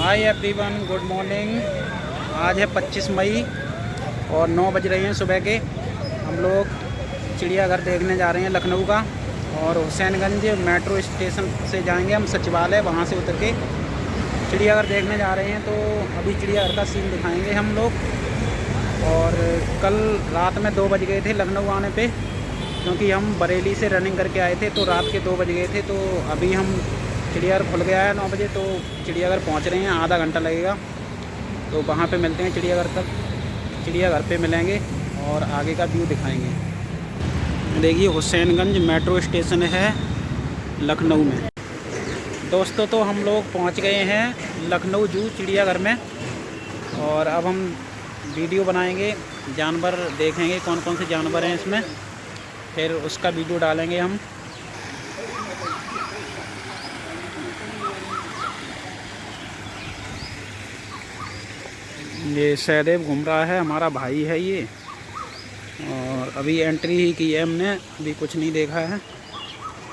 Hi everyone, good morning. आज है 25 मई और 9 बज रहे हैं सुबह के। हम लोग चिड़ियाघर देखने जा रहे हैं लखनऊ का, और हुसैनगंज मेट्रो स्टेशन से जाएंगे हम सचिवालय, वहाँ से उतर के चिड़ियाघर देखने जा रहे हैं। तो अभी चिड़ियाघर का सीन दिखाएंगे हम लोग। और कल रात में 2 बज गए थे लखनऊ आने पे, क्योंकि हम बरेली से रनिंग करके आए थे, तो रात के 2 बज गए थे। तो अभी हम चिड़ियाघर खुल गया है 9 बजे, तो चिड़ियाघर पहुंच रहे हैं। आधा घंटा लगेगा, तो वहाँ पे मिलते हैं। चिड़ियाघर पे मिलेंगे और आगे का व्यू दिखाएंगे। देखिए हुसैनगंज मेट्रो स्टेशन है लखनऊ में। दोस्तों, तो हम लोग पहुँच गए हैं लखनऊ जू चिड़ियाघर में, और अब हम वीडियो बनाएंगे, जानवर देखेंगे कौन कौन से जानवर हैं इसमें, फिर उसका वीडियो डालेंगे हम। ये सहदेव घूम रहा है, हमारा भाई है ये, और अभी एंट्री ही की है हमने, अभी कुछ नहीं देखा है।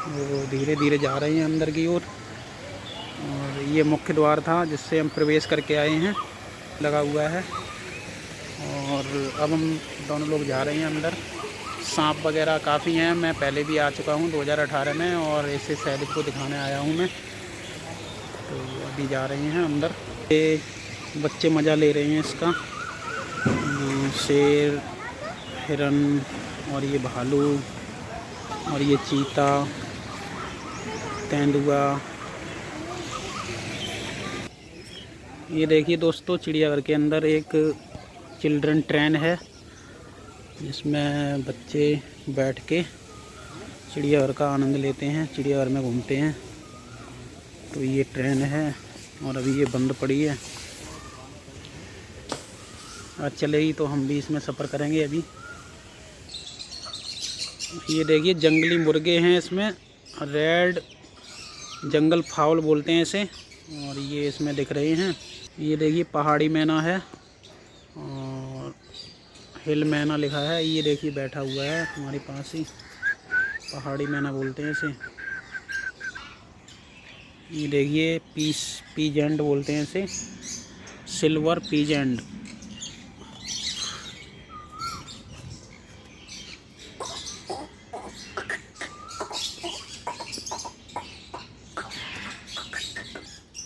वो धीरे धीरे जा रहे हैं अंदर की ओर। और ये मुख्य द्वार था जिससे हम प्रवेश करके आए हैं, लगा हुआ है। और अब हम दोनों लोग जा रहे हैं अंदर। सांप वगैरह काफ़ी हैं, मैं पहले भी आ चुका हूँ 2018 में, और इसे सहदेव को दिखाने आया हूँ मैं। तो अभी जा रहे हैं अंदर। ये बच्चे मज़ा ले रहे हैं इसका। शेर, हिरन, और ये भालू, और ये चीता, तेंदुआ। ये देखिए दोस्तों, चिड़ियाघर के अंदर एक चिल्ड्रन ट्रेन है, जिसमें बच्चे बैठ के चिड़ियाघर का आनंद लेते हैं, चिड़ियाघर में घूमते हैं। तो ये ट्रेन है, और अभी ये बंद पड़ी है। आज चलेगी तो हम भी इसमें सफ़र करेंगे अभी। ये देखिए जंगली मुर्गे हैं इसमें, रेड जंगल फाउल बोलते हैं इसे, और ये इसमें दिख रहे हैं। ये देखिए पहाड़ी मैना है, और हिल मैना लिखा है। ये देखिए बैठा हुआ है हमारे पास ही, पहाड़ी मैना बोलते हैं इसे। ये देखिए पीजेंट बोलते हैं इसे, सिल्वर पीजेंट।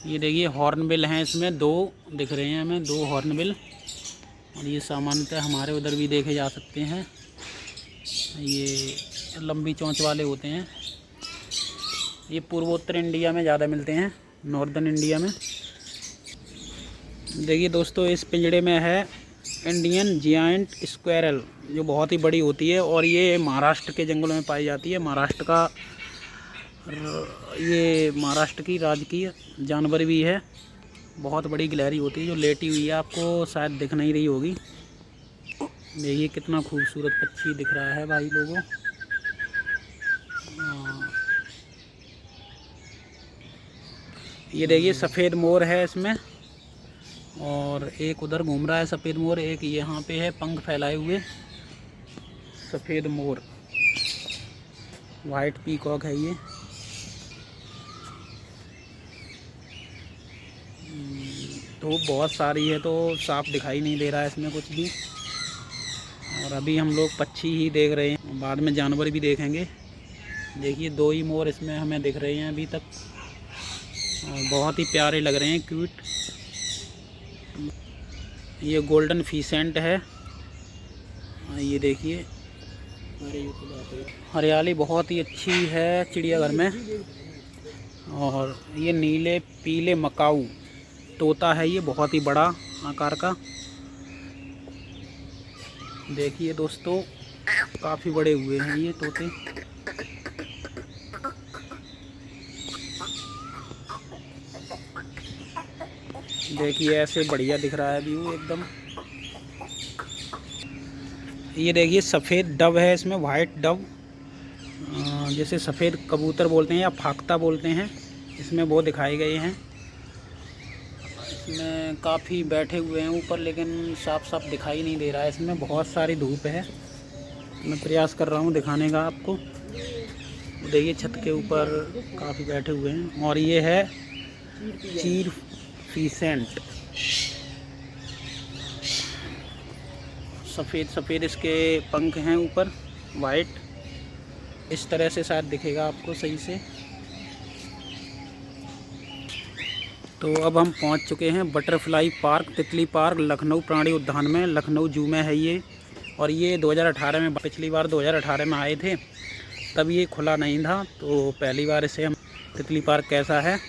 ये देखिए हॉर्नबिल हैं इसमें, 2 दिख रहे हैं हमें, 2 हॉर्नबिल। और ये सामान्यतः हमारे उधर भी देखे जा सकते हैं। ये लंबी चोंच वाले होते हैं। ये पूर्वोत्तर इंडिया में ज़्यादा मिलते हैं, नॉर्दर्न इंडिया में। देखिए दोस्तों, इस पिंजड़े में है इंडियन जायंट स्क्वेरल, जो बहुत ही बड़ी होती है, और ये महाराष्ट्र के जंगलों में पाई जाती है। ये महाराष्ट्र की राजकीय जानवर भी है। बहुत बड़ी गिलहरी होती है जो लेटी हुई है, आपको शायद दिख नहीं रही होगी। देखिए कितना खूबसूरत पक्षी दिख रहा है भाई लोगों। ये देखिए सफ़ेद मोर है इसमें, और एक उधर घूम रहा है सफ़ेद मोर, एक यहाँ पे है पंख फैलाए हुए सफ़ेद मोर। वाइट पीकॉक है ये। धूप बहुत सारी है, तो साफ दिखाई नहीं दे रहा है इसमें कुछ भी। और अभी हम लोग पक्षी ही देख रहे हैं, बाद में जानवर भी देखेंगे। देखिए 2 ही मोर इसमें हमें दिख रहे हैं अभी तक, और बहुत ही प्यारे लग रहे हैं, क्यूट। ये गोल्डन फीसेंट है। ये देखिए हरियाली बहुत ही अच्छी है चिड़ियाघर में। और ये नीले पीले मकाऊ तोता है, ये बहुत ही बड़ा आकार का। देखिए दोस्तों, काफ़ी बड़े हुए हैं ये तोते। देखिए ऐसे बढ़िया दिख रहा है व्यू एकदम। ये देखिए सफ़ेद डव है इसमें, वाइट डव, जैसे सफ़ेद कबूतर बोलते हैं या फाख्ता बोलते हैं, इसमें वो दिखाए गए हैं। इसमें काफ़ी बैठे हुए हैं ऊपर, लेकिन साफ साफ दिखाई नहीं दे रहा है। इसमें बहुत सारी धूप है, मैं प्रयास कर रहा हूँ दिखाने का आपको। देखिए छत के ऊपर काफ़ी बैठे हुए हैं। और ये है चीर मैग्निफिसेंट। सफ़ेद सफ़ेद इसके पंख हैं ऊपर, वाइट। इस तरह से शायद दिखेगा आपको सही से। तो अब हम पहुंच चुके हैं बटरफ्लाई पार्क, तितली पार्क, लखनऊ प्राणी उद्यान में, लखनऊ जू में है ये। और ये 2018 में, पिछली बार 2018 में आए थे, तब ये खुला नहीं था। तो पहली बार इसे हम तितली पार्क कैसा है।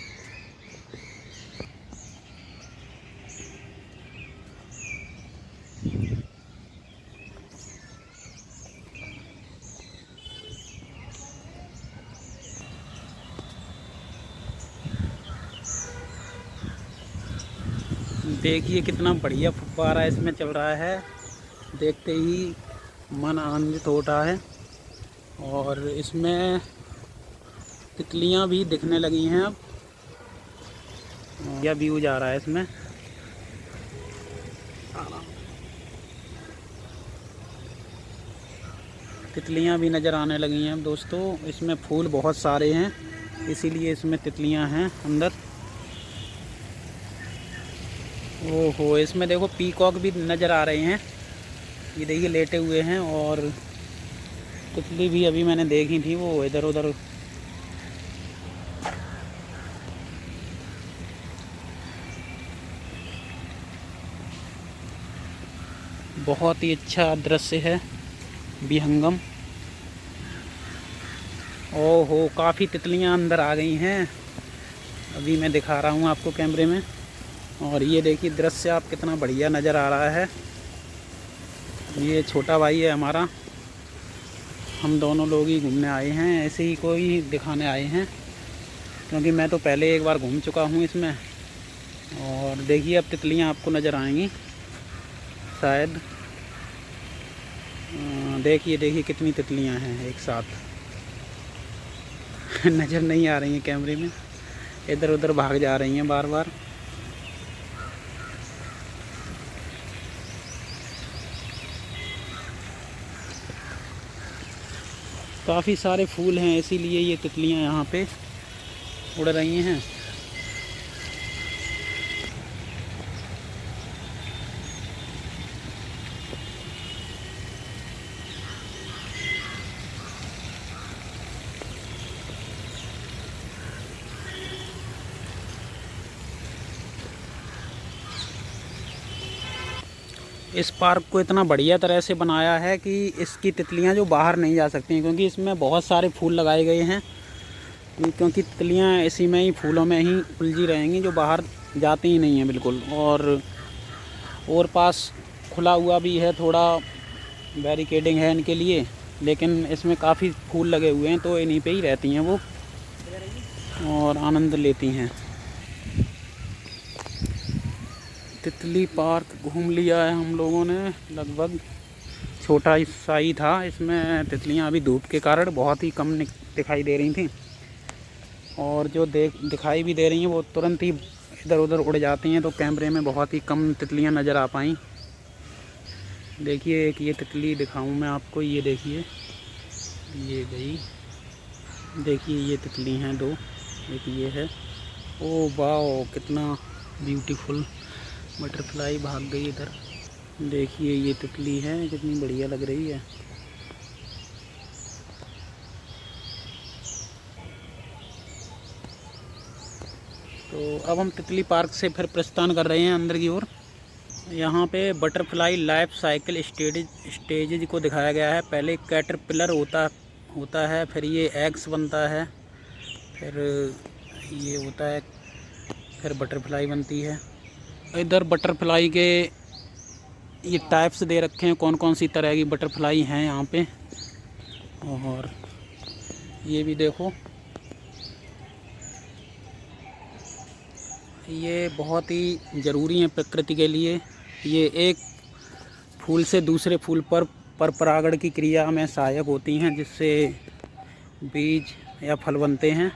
देखिए कितना बढ़िया फुब्बारा इसमें चल रहा है, देखते ही मन आनंदित होता है। और इसमें तितलियां भी दिखने लगी हैं अब। यह व्यू जा रहा है इसमें। तितलियां भी नज़र आने लगी हैं अब दोस्तों। इसमें फूल बहुत सारे हैं, इसीलिए इसमें तितलियां हैं अंदर। ओहो, इसमें देखो पीकॉक भी नज़र आ रहे हैं, ये देखिए लेटे हुए हैं। और तितली भी अभी मैंने देखी थी, वो इधर उधर। बहुत ही अच्छा दृश्य है, विहंगम। ओहो, काफ़ी तितलियां अंदर आ गई हैं, अभी मैं दिखा रहा हूँ आपको कैमरे में। और ये देखिए दृश्य आप कितना बढ़िया नज़र आ रहा है। ये छोटा भाई है हमारा, हम दोनों लोग ही घूमने आए हैं, ऐसे ही कोई दिखाने आए हैं, क्योंकि मैं तो पहले एक बार घूम चुका हूँ इसमें। और देखिए अब तितलियाँ आपको नज़र आएंगी शायद। देखिए देखिए कितनी तितलियाँ हैं एक साथ। नज़र नहीं आ रही हैं कैमरे में, इधर उधर भाग जा रही हैं बार बार। काफ़ी सारे फूल हैं, इसीलिए ये तितलियां यहाँ पे उड़ रही हैं। इस पार्क को इतना बढ़िया तरह से बनाया है कि इसकी तितलियां जो बाहर नहीं जा सकती हैं, क्योंकि इसमें बहुत सारे फूल लगाए गए हैं। क्योंकि तितलियां इसी में ही, फूलों में ही उलझी रहेंगी, जो बाहर जाती ही नहीं हैं बिल्कुल। और पास खुला हुआ भी है, थोड़ा बैरिकेडिंग है इनके लिए, लेकिन इसमें काफ़ी फूल लगे हुए हैं, तो इन्हीं पे ही रहती हैं वो और आनंद लेती हैं। तितली पार्क घूम लिया है हम लोगों ने लगभग। छोटा सा ही था, इसमें तितलियां अभी धूप के कारण बहुत ही कम दिखाई दे रही थी। और जो दिखाई भी दे रही हैं वो तुरंत ही इधर उधर उड़ जाती हैं, तो कैमरे में बहुत ही कम तितलियां नज़र आ पाई। देखिए एक ये तितली दिखाऊं मैं आपको, ये देखिए, ये गई। देखिए ये तितली हैं दो, एक ये है। ओ वाह, कितना ब्यूटीफुल बटरफ्लाई भाग गई इधर। देखिए ये तितली है, कितनी बढ़िया लग रही है। तो अब हम तितली पार्क से फिर प्रस्थान कर रहे हैं अंदर की ओर। यहाँ पे बटरफ्लाई लाइफ साइकिल स्टेजेज को दिखाया गया है। पहले कैटरपिलर होता है, फिर ये एग्स बनता है, फिर ये होता है, फिर बटरफ्लाई बनती है। इधर बटरफ्लाई के ये टाइप्स दे रखे हैं, कौन कौन सी तरह की बटरफ्लाई हैं यहाँ पे। और ये भी देखो, ये बहुत ही ज़रूरी है प्रकृति के लिए। ये एक फूल से दूसरे फूल पर परागण की क्रिया में सहायक होती हैं, जिससे बीज या फल बनते हैं।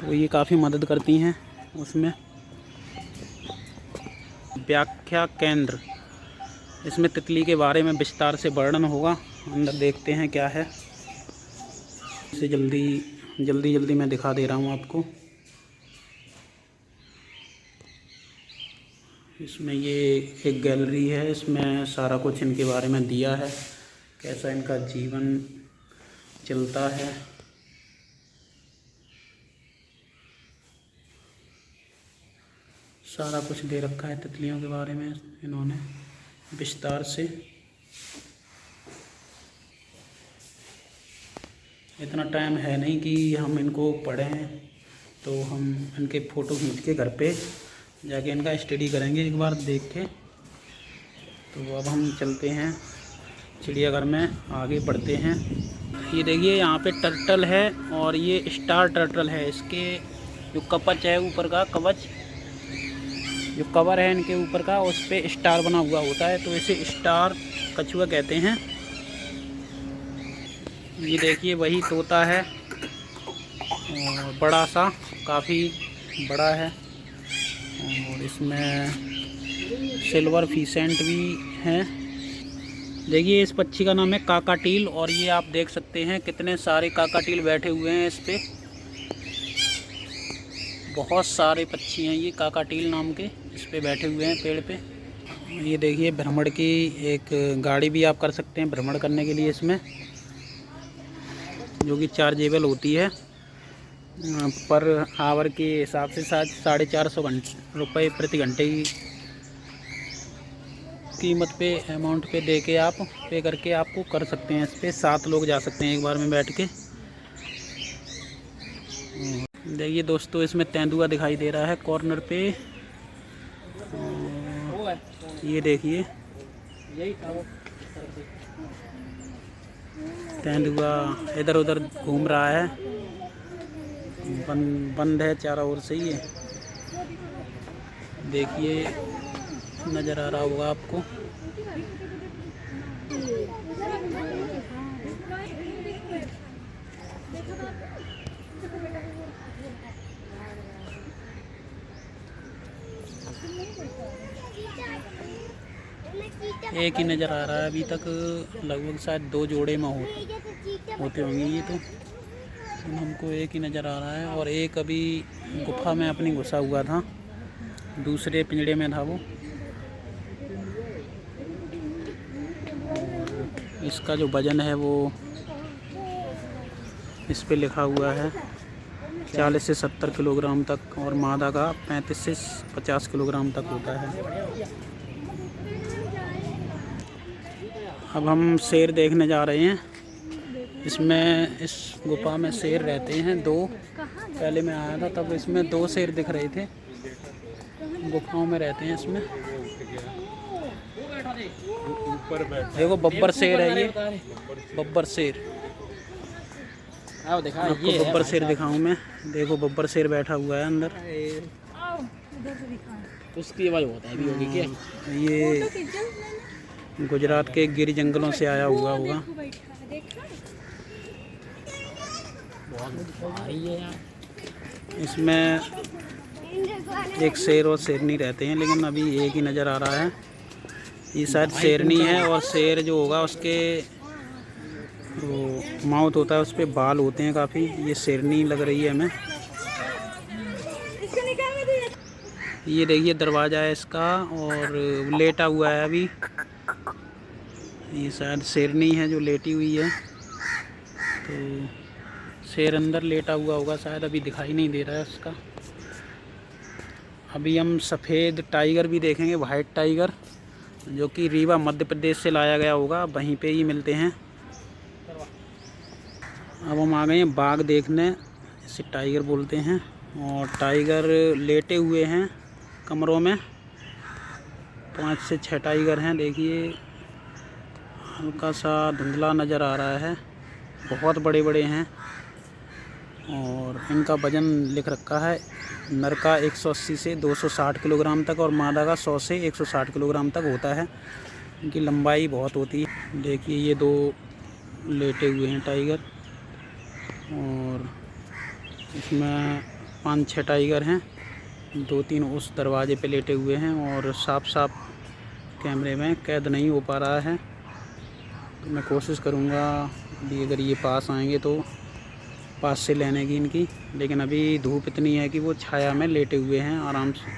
तो ये काफ़ी मदद करती हैं उसमें। व्याख्या केंद्र, इसमें तितली के बारे में विस्तार से वर्णन होगा। अंदर देखते हैं क्या है। इसे जल्दी मैं दिखा दे रहा हूँ आपको। इसमें ये एक गैलरी है, इसमें सारा कुछ इनके बारे में दिया है, कैसा इनका जीवन चलता है। सारा कुछ दे रखा है तितलियों के बारे में इन्होंने विस्तार से। इतना टाइम है नहीं कि हम इनको पढ़ें, तो हम इनके फ़ोटो खींच के घर पे जाके इनका स्टडी करेंगे एक बार देख के। तो अब हम चलते हैं चिड़ियाघर में, आगे बढ़ते हैं। ये देखिए यहाँ पे टर्टल है और ये स्टार टर्टल है। इसके जो कवच है ऊपर का, कवच जो कवर है इनके ऊपर का, उस पे स्टार बना हुआ होता है, तो इसे स्टार कछुआ कहते हैं। ये देखिए वही तोता है और बड़ा सा, काफ़ी बड़ा है। और इसमें सिल्वर फीसेंट भी है। देखिए इस पक्षी का नाम है काकाटील, और ये आप देख सकते हैं कितने सारे काकाटील बैठे हुए हैं इस पे। बहुत सारे पक्षी हैं ये काकाटील नाम के, इस पे बैठे हुए हैं पेड़ पे। ये देखिए भ्रमण की एक गाड़ी भी आप कर सकते हैं भ्रमण करने के लिए इसमें, जो कि चार्जेबल होती है। पर आवर के हिसाब से 450 रुपये प्रति घंटे की कीमत पे, अमाउंट पे दे के आप पे करके आपको कर सकते हैं। इस पे 7 लोग जा सकते हैं एक बार में बैठ के। देखिए दोस्तों इसमें तेंदुआ दिखाई दे रहा है कॉर्नर पे। ये देखिए तेंदुआ इधर उधर घूम रहा है, बंद है चारों ओर से। ये देखिए नज़र आ रहा होगा आपको। एक ही नज़र आ रहा है अभी तक, लगभग शायद 2 जोड़े में होते होंगे ये तो हमको एक ही नज़र आ रहा है। और एक अभी गुफा में अपनी घुसा हुआ था, दूसरे पिंजड़े में था वो। इसका जो वज़न है वो इस पे लिखा हुआ है 40 से 70 किलोग्राम तक, और मादा का 35 से 50 किलोग्राम तक होता है। अब हम शेर देखने जा रहे हैं। इसमें इस गुफा में शेर रहते हैं 2। पहले मैं आया था तब इसमें 2 शेर दिख रहे थे, गुफाओं में रहते हैं इसमें। देखो बब्बर शेर है ये, बब्बर शेर। आपको बब्बर शेर दिखाऊं मैं। देखो बब्बर शेर बैठा हुआ है अंदर। उसकी आवाज़ होता है भी होगी क्या? ये गुजरात के गिर जंगलों से आया हुआ होगा। इसमें एक शेर और शेरनी रहते हैं, लेकिन अभी एक ही नज़र आ रहा है। ये शायद शेरनी है, और शेर जो होगा उसके वो माउथ होता है, उस पर बाल होते हैं काफ़ी। ये शेरनी लग रही है हमें। ये देखिए दरवाज़ा है इसका, और लेटा हुआ है अभी। ये शायद शेरनी है जो लेटी हुई है, तो शेर अंदर लेटा हुआ होगा शायद, अभी दिखाई नहीं दे रहा है उसका। अभी हम सफ़ेद टाइगर भी देखेंगे, वाइट टाइगर, जो कि रीवा मध्य प्रदेश से लाया गया होगा, वहीं पे ही मिलते हैं। अब हम आ गए हैं बाघ देखने, इसे टाइगर बोलते हैं। और टाइगर लेटे हुए हैं कमरों में, 5 से 6 टाइगर हैं। देखिए हल्का सा धुंधला नज़र आ रहा है, बहुत बड़े बड़े हैं। और इनका वज़न लिख रखा है, नर का 180 से 260 किलोग्राम तक, और मादा का 100 से 160 किलोग्राम तक होता है। इनकी लंबाई बहुत होती है। देखिए ये 2 लेटे हुए हैं टाइगर, और इसमें 5-6 टाइगर हैं। 2-3 उस दरवाजे पे लेटे हुए हैं, और साफ साफ कैमरे में कैद नहीं हो पा रहा है। तो मैं कोशिश करूँगा अभी अगर ये पास आएंगे तो पास से लेने की इनकी, लेकिन अभी धूप इतनी है कि वो छाया में लेटे हुए हैं आराम से।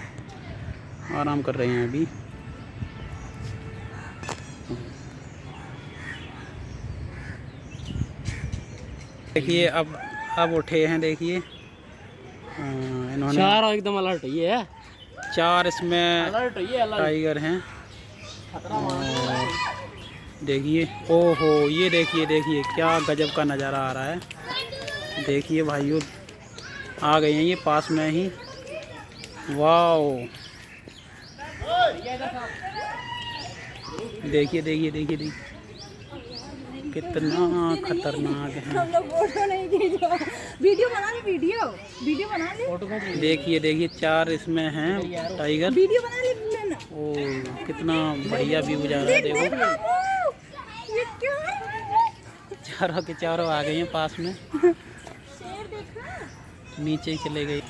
आराम कर रहे हैं अभी। देखिए अब उठे हैं। देखिए इन्होंने चार एकदम अलर्ट है, 4 इसमें अलर्ट है, टाइगर हैं। देखिए ओहो, ये देखिए क्या गजब का नज़ारा आ रहा है। देखिए भाइयों, आ गए हैं ये पास में ही। वाओ, देखिए कितना खतरनाक है। हम लोग फोटो नहीं खींचो, वीडियो बना ले, वीडियो बना ले। देखिए 4 इसमें हैं टाइगर। वीडियो बना ले ना। ओ कितना बढ़िया व्यू जा रहा है। देखो ये क्या है? चारों के चारों आ गए हैं पास में। शेर देखा? नीचे ही चले गए।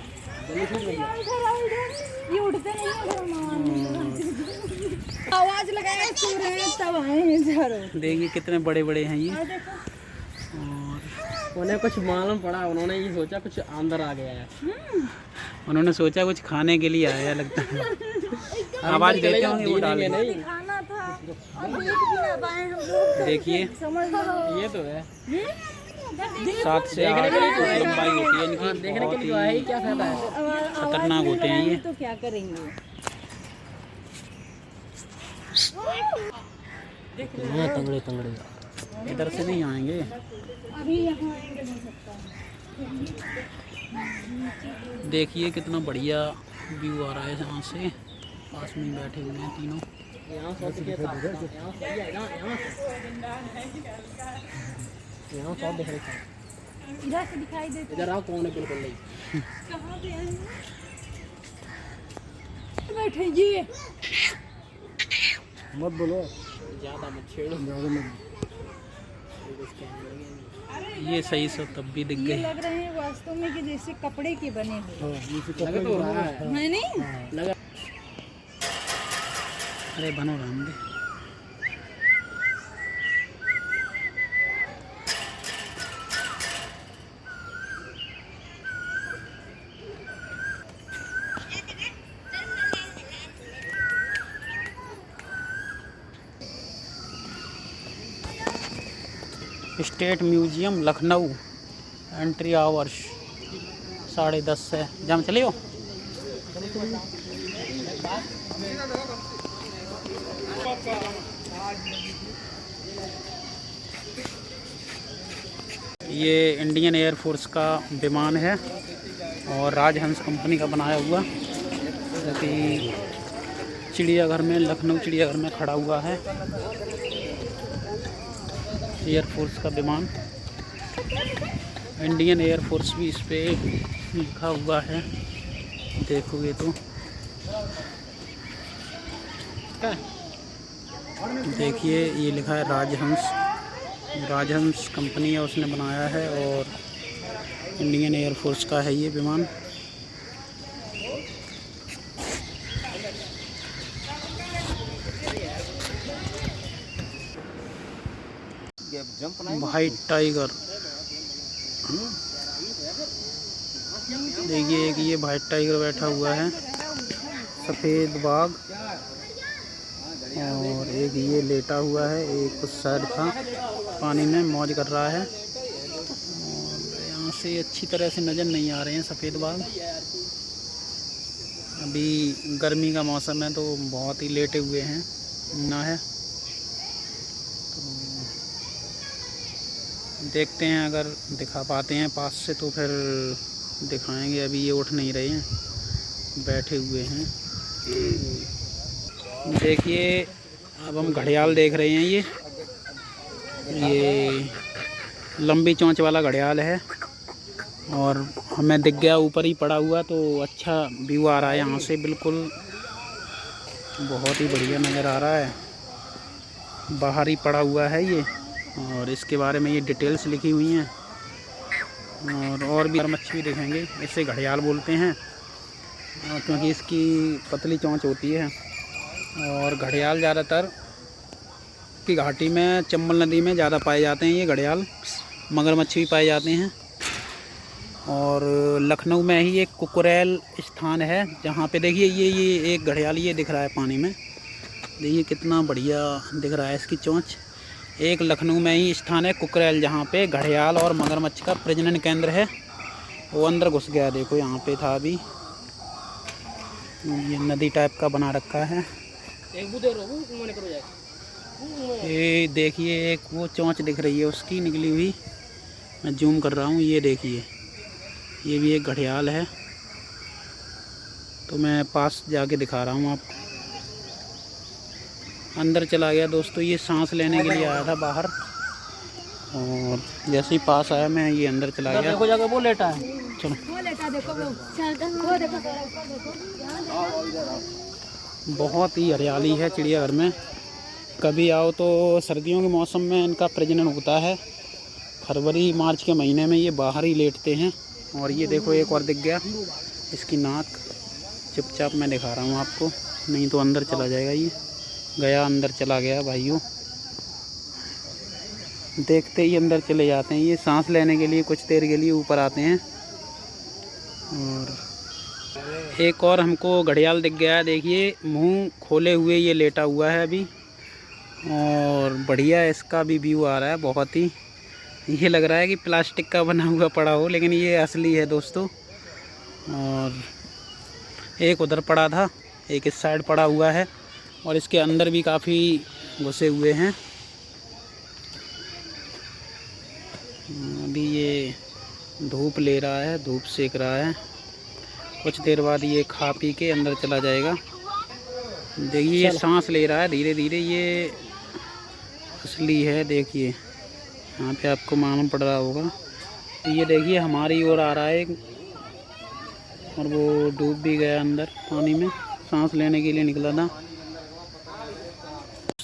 ये उड़ते नहीं है। आवाज लगाया सो रहे हैं तब आए हैं चारों। देखिए कितने बड़े बड़े हैं ये। और देखो, और उन्हें कुछ मालूम पड़ा, उन्होंने ये सोचा कुछ अंदर आ गया है। उन्होंने सोचा कुछ खाने के लिए आया लगता है। आवाज देते होंगे वो डाल नहीं, दिखाना था और देख भी ना पाए हम लोग। देखिए समझ लो, ये तो है, 7 से 8 लंबाई होती है इनकी। देखने के बहुत लिए आए ही, ही क्या फायदा है। खतरनाक होते हैं ये। तो क्या करेंगे? तंगड़े इधर से नहीं आएंगे। अभी यहाँ आएंगे नहीं सकता। देखिए कितना बढ़िया व्यू आ रहा है यहाँ से। पास में ही बैठे हुए हैं तीनों। यहाँ शॉट दिख रहे इधर से दिखाई देते। इधर आओ, कौन है बिल्कुल नहीं। कहाँ पे हैं? बैठे ये। मत बोलो ज़्यादा, मत छेड़ो। ये सही से तब भी दिख ये गए। लग रहे हैं वास्तव में कि जैसे कपड़े के बने हुए। लगा तो रहा है, है नहीं? लगा। अरे बनो राम दे। State museum Lucknow, entry hours 10:30 से। जम चलियो। ये इंडियन एयरफोर्स का विमान है और राजहंस कंपनी का बनाया हुआ, जो कि चिड़ियाघर में, लखनऊ चिड़ियाघर में खड़ा हुआ है। एयरफोर्स का विमान, इंडियन एयरफोर्स भी इस पे लिखा हुआ है। देखोगे तो देखिए ये लिखा है राजहंस कंपनी है उसने बनाया है और इंडियन एयरफोर्स का है ये विमान। वाइट टाइगर, देखिए कि ये वाइट टाइगर बैठा हुआ है, सफ़ेद बाघ, और एक ये लेटा हुआ है, एक उस साइड था पानी में मौज कर रहा है। और यहाँ से अच्छी तरह से नज़र नहीं आ रहे हैं सफ़ेद बाघ। अभी गर्मी का मौसम है तो बहुत ही लेटे हुए हैं ना है। देखते हैं अगर दिखा पाते हैं पास से तो फिर दिखाएंगे। अभी ये उठ नहीं रहे हैं, बैठे हुए हैं। देखिए अब हम घड़ियाल देख रहे हैं। ये लंबी चोंच वाला घड़ियाल है और हमें दिख गया ऊपर ही पड़ा हुआ, तो अच्छा व्यू आ रहा है यहाँ से। बिल्कुल बहुत ही बढ़िया नज़र आ रहा है। बाहर ही पड़ा हुआ है ये और इसके बारे में ये डिटेल्स लिखी हुई हैं। और भी मच्छी देखेंगे, इसे घड़ियाल बोलते हैं क्योंकि इसकी पतली चोंच होती है। और घड़ियाल ज़्यादातर की घाटी में, चंबल नदी में ज़्यादा पाए जाते हैं ये घड़ियाल। मगरमच्छ भी पाए जाते हैं और लखनऊ में ही एक कुकरेल स्थान है जहाँ पे देखिए ये एक घड़ियाल ये दिख रहा है पानी में। देखिए कितना बढ़िया दिख रहा है इसकी चोंच। एक लखनऊ में ही स्थान है कुकरेल जहाँ पे घड़ियाल और मगरमच्छ का प्रजनन केंद्र है। वो अंदर घुस गया, देखो यहाँ पे था अभी। ये नदी टाइप का बना रखा है। ये देखिए एक वो चोंच दिख रही है उसकी निकली हुई, मैं जूम कर रहा हूँ। ये देखिए ये भी एक घड़ियाल है, तो मैं पास जाके दिखा रहा हूँ आपको। अंदर चला गया दोस्तों, ये सांस लेने के लिए आया था बाहर, और जैसे ही पास आया मैं ये अंदर चला गया। देखो जाके वो लेटा है। चलो वो लेटा देखो, वो देखो बहुत ही हरियाली है चिड़ियाघर में। कभी आओ तो सर्दियों के मौसम में इनका प्रजनन होता है। फरवरी मार्च के महीने में ये बाहर ही लेटते हैं। और ये देखो एक और दिख गया, इसकी नाक। चुपचाप मैं दिखा रहा हूँ आपको, नहीं तो अंदर चला जाएगा। ये गया, अंदर चला गया भाइयों। देखते ही अंदर चले जाते हैं। ये सांस लेने के लिए कुछ देर के लिए ऊपर आते हैं। और एक और हमको घड़ियाल दिख गया, देखिए मुंह खोले हुए ये लेटा हुआ है अभी। और बढ़िया इसका भी व्यू आ रहा है बहुत ही। ये लग रहा है कि प्लास्टिक का बना हुआ पड़ा हो, लेकिन ये असली है दोस्तों। और एक उधर पड़ा था, एक इस साइड पड़ा हुआ है, और इसके अंदर भी काफ़ी घुसे हुए हैं। अभी ये धूप ले रहा है, धूप सेक रहा है। कुछ देर बाद ये खा पी के अंदर चला जाएगा। देखिए ये सांस ले रहा है धीरे धीरे, ये असली है। देखिए यहाँ पे आपको मालूम पड़ रहा होगा। तो ये देखिए हमारी ओर आ रहा है एक, और वो डूब भी गया अंदर पानी में, सांस लेने के लिए निकला था।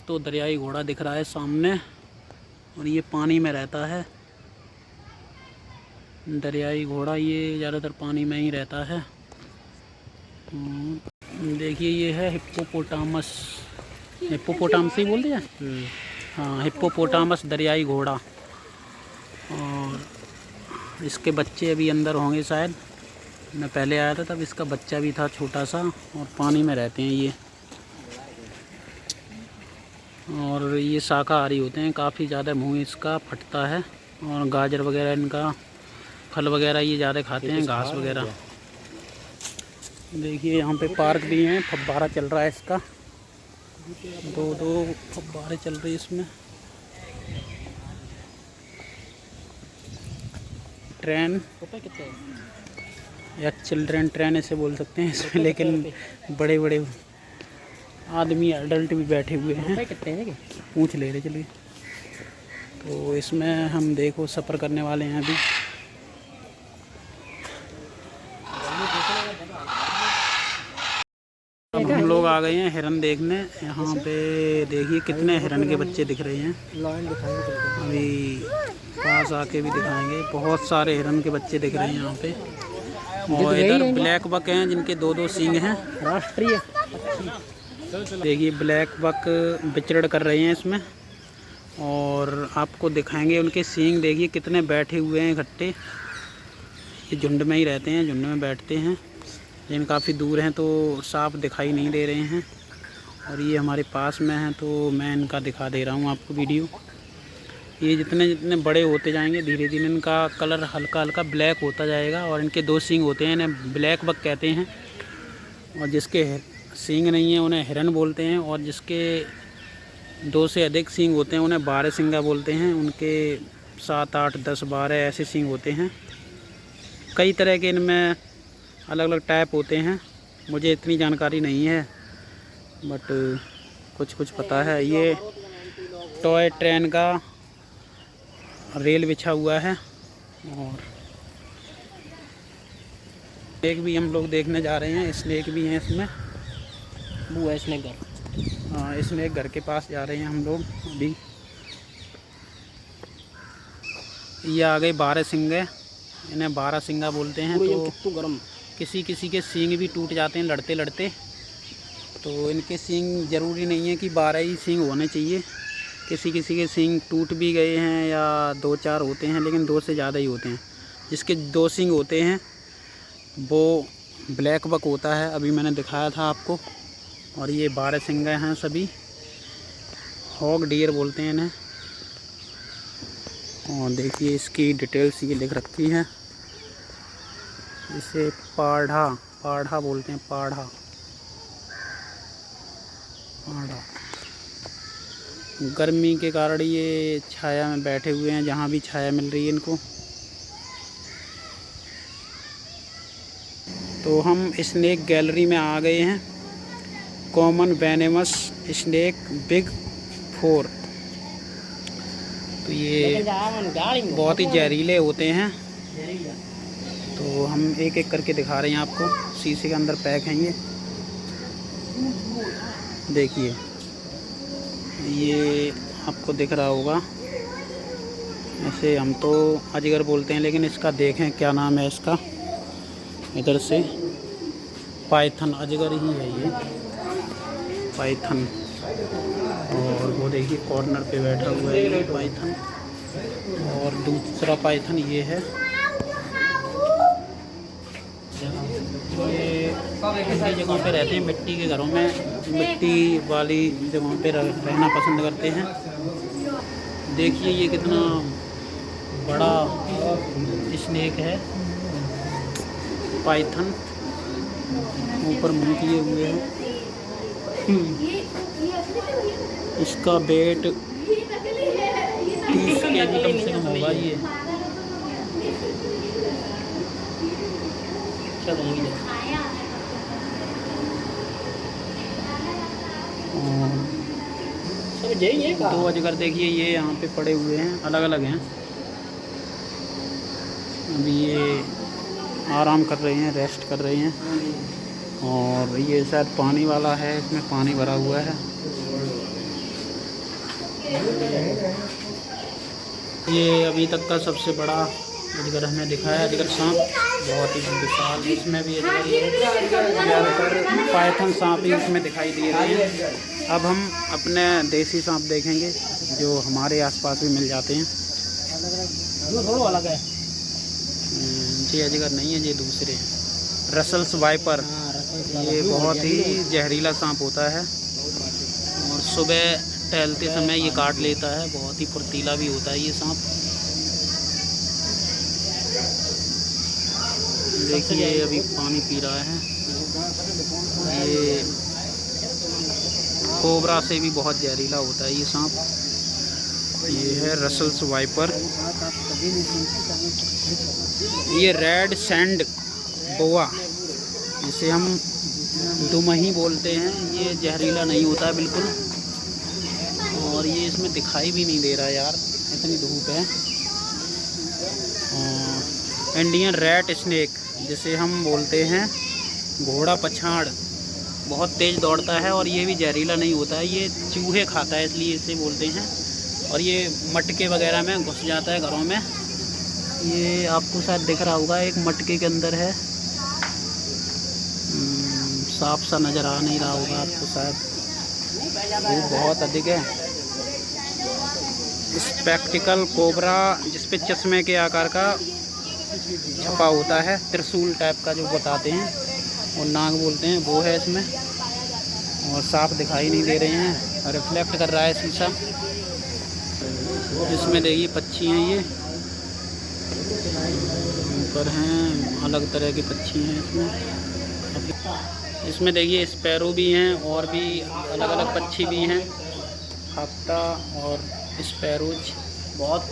तो दरियाई घोड़ा दिख रहा है सामने, और ये पानी में रहता है। दरियाई घोड़ा ये ज़्यादातर पानी में ही रहता है। देखिए ये है हिप्पोपोटामस, हिप्पोपोटामस ही बोल दिया। हाँ, हिप्पोपोटामस दरियाई घोड़ा। और इसके बच्चे अभी अंदर होंगे शायद। मैं पहले आया था तब इसका बच्चा भी था छोटा सा, और पानी में रहते हैं ये। और ये शाकाहारी होते हैं, काफ़ी ज़्यादा मुँह इसका फटता है। और गाजर वगैरह इनका, फल वगैरह ये ज़्यादा खाते हैं, घास वगैरह। देखिए यहाँ पे पार्क भी हैं, फव्वारा चल रहा है इसका। दो फव्वारे चल रही है इसमें। ट्रेन या चिल्ड्रन ट्रेन ऐसे बोल सकते हैं इसमें, लेकिन बड़े बड़े आदमी अडल्ट भी बैठे हुए हैं। पूछ ले रहे चलिए। तो इसमें हम देखो सफ़र करने वाले हैं अभी। अब हम लोग आ गए हैं हिरन देखने। यहाँ पे देखिए कितने हिरन के बच्चे दिख रहे हैं। अभी पास आके भी दिखाएंगे। बहुत सारे हिरन के बच्चे दिख रहे हैं यहाँ पे। और इधर ब्लैक बक हैं जिनके दो सींग हैं। राष्ट्रीय देखिए ब्लैक बक विचरण कर रहे हैं इसमें, और आपको दिखाएंगे उनके सींग। देखिए कितने बैठे हुए हैं इकट्ठे। ये झुंड में ही रहते हैं, झुंड में बैठते हैं, लेकिन काफ़ी दूर हैं तो साफ दिखाई नहीं दे रहे हैं। और ये हमारे पास में हैं तो मैं इनका दिखा दे रहा हूँ आपको वीडियो। ये जितने जितने बड़े होते जाएंगे धीरे धीरे इनका कलर हल्का हल्का ब्लैक होता जाएगा। और इनके दो सींग होते हैं, इन्हें ब्लैक बक कहते हैं। और जिसके सींग नहीं है उन्हें हिरन बोलते हैं। और जिसके 2 से अधिक सींग होते हैं उन्हें 12 सिंगा बोलते हैं। उनके 7, 8, 10, 12 ऐसे सींग होते हैं। कई तरह के इनमें अलग अलग टाइप होते हैं, मुझे इतनी जानकारी नहीं है, बट कुछ पता है। ये टॉय ट्रेन का रेल बिछा हुआ है। और स्नेक भी हम लोग देखने जा रहे हैं। स्नेक भी हैं इसमें। वो है स्नेक घर। हाँ, स्नेक घर के पास जा रहे हैं हम लोग अभी। ये आ गए 12 सिंगे, इन्हें 12 सिंगा बोलते हैं। तो गरम किसी किसी के सींग भी टूट जाते हैं लड़ते लड़ते। तो इनके सींग ज़रूरी नहीं है कि 12 ही सींग होने चाहिए। किसी किसी के सींग टूट भी गए हैं या 2-4 होते हैं, लेकिन 2 से ज़्यादा ही होते हैं। जिसके 2 सींग होते हैं वो ब्लैक बक होता है, अभी मैंने दिखाया था आपको। और ये 12 सींगे हैं सभी, हॉग डियर बोलते हैं इन्हें। और देखिए इसकी डिटेल्स ये लिख रखी है, इसे पाढ़ा बोलते हैं, पाढ़ा। गर्मी के कारण ये छाया में बैठे हुए हैं, जहाँ भी छाया मिल रही है इनको। तो हम स्नेक गैलरी में आ गए हैं। Common venomous snake big 4। तो ये बहुत ही जहरीले होते हैं। तो हम एक एक करके दिखा रहे हैं आपको। शीशे के अंदर पैक हैं ये, देखिए ये आपको दिख रहा होगा। ऐसे हम तो अजगर बोलते हैं, लेकिन इसका देखें क्या नाम है इसका। इधर से पाइथन अजगर ही है ये, पाइथन। और वो देखिए कॉर्नर पे बैठा हुआ है ये पाइथन। और दूसरा पाइथन ये है। ये ऐसी जगहों पे रहते हैं, मिट्टी के घरों में, मिट्टी वाली जगहों पे रहना पसंद करते हैं। देखिए ये कितना बड़ा स्नेक है, पाइथन। ऊपर मुंह किए हुए हैं। इसका वेट 30 kg कम से कम होगा ये। दो अजगर देखिए ये यहाँ पे पड़े हुए हैं, अलग अलग हैं। अभी ये आराम कर रहे हैं, रेस्ट कर रहे हैं। और ये शायद पानी वाला है, इसमें पानी भरा हुआ है। ये अभी तक का सबसे बड़ा अजगर हमें दिखाया, अजगर सांप, बहुत ही विशाल। इसमें भी ज़्यादातर पाइथन सांप ही इसमें दिखाई दे रहे हैं। अब हम अपने देसी सांप देखेंगे जो हमारे आसपास भी मिल जाते हैं। अलग है, ये अजगर नहीं है, ये दूसरे हैं, रसल्स वाइपर। ये बहुत ही जहरीला सांप होता है और सुबह टहलते समय ये काट लेता है। बहुत ही फुर्तीला भी होता है ये सांप। देखिए अभी पानी पी रहा है। ये कोबरा से भी बहुत जहरीला होता है ये सांप। ये है रसल्स वाइपर। ये रेड सैंड बोआ, जिसे हम दुमही बोलते हैं, ये जहरीला नहीं होता है बिल्कुल। और ये इसमें दिखाई भी नहीं दे रहा यार, इतनी धूप है। इंडियन रेड स्नेक, जिसे हम बोलते हैं घोड़ा पछाड़, बहुत तेज़ दौड़ता है और ये भी जहरीला नहीं होता है। ये चूहे खाता है, इसलिए इसे बोलते हैं। और ये मटके वगैरह में घुस जाता है घरों में। ये आपको शायद दिख रहा होगा, एक मटके के अंदर है। साफ सा नज़र आ नहीं रहा होगा आपको शायद, धूप बहुत अधिक है। स्पेक्टिकल कोबरा, जिसपे चश्मे के आकार का छपा होता है, त्रिशूल टाइप का जो बताते हैं, और नाग बोलते हैं, वो है इसमें। और साफ दिखाई नहीं दे रहे हैं, रिफ्लेक्ट कर रहा है शीशा। इसमें देखिए पक्षी हैं, ये ऊपर हैं, अलग तरह के पक्षी हैं इसमें। इसमें देखिए स्पैरो भी हैं और भी अलग अलग पक्षी भी हैं, हफ्ता और स्पैरोज। बहुत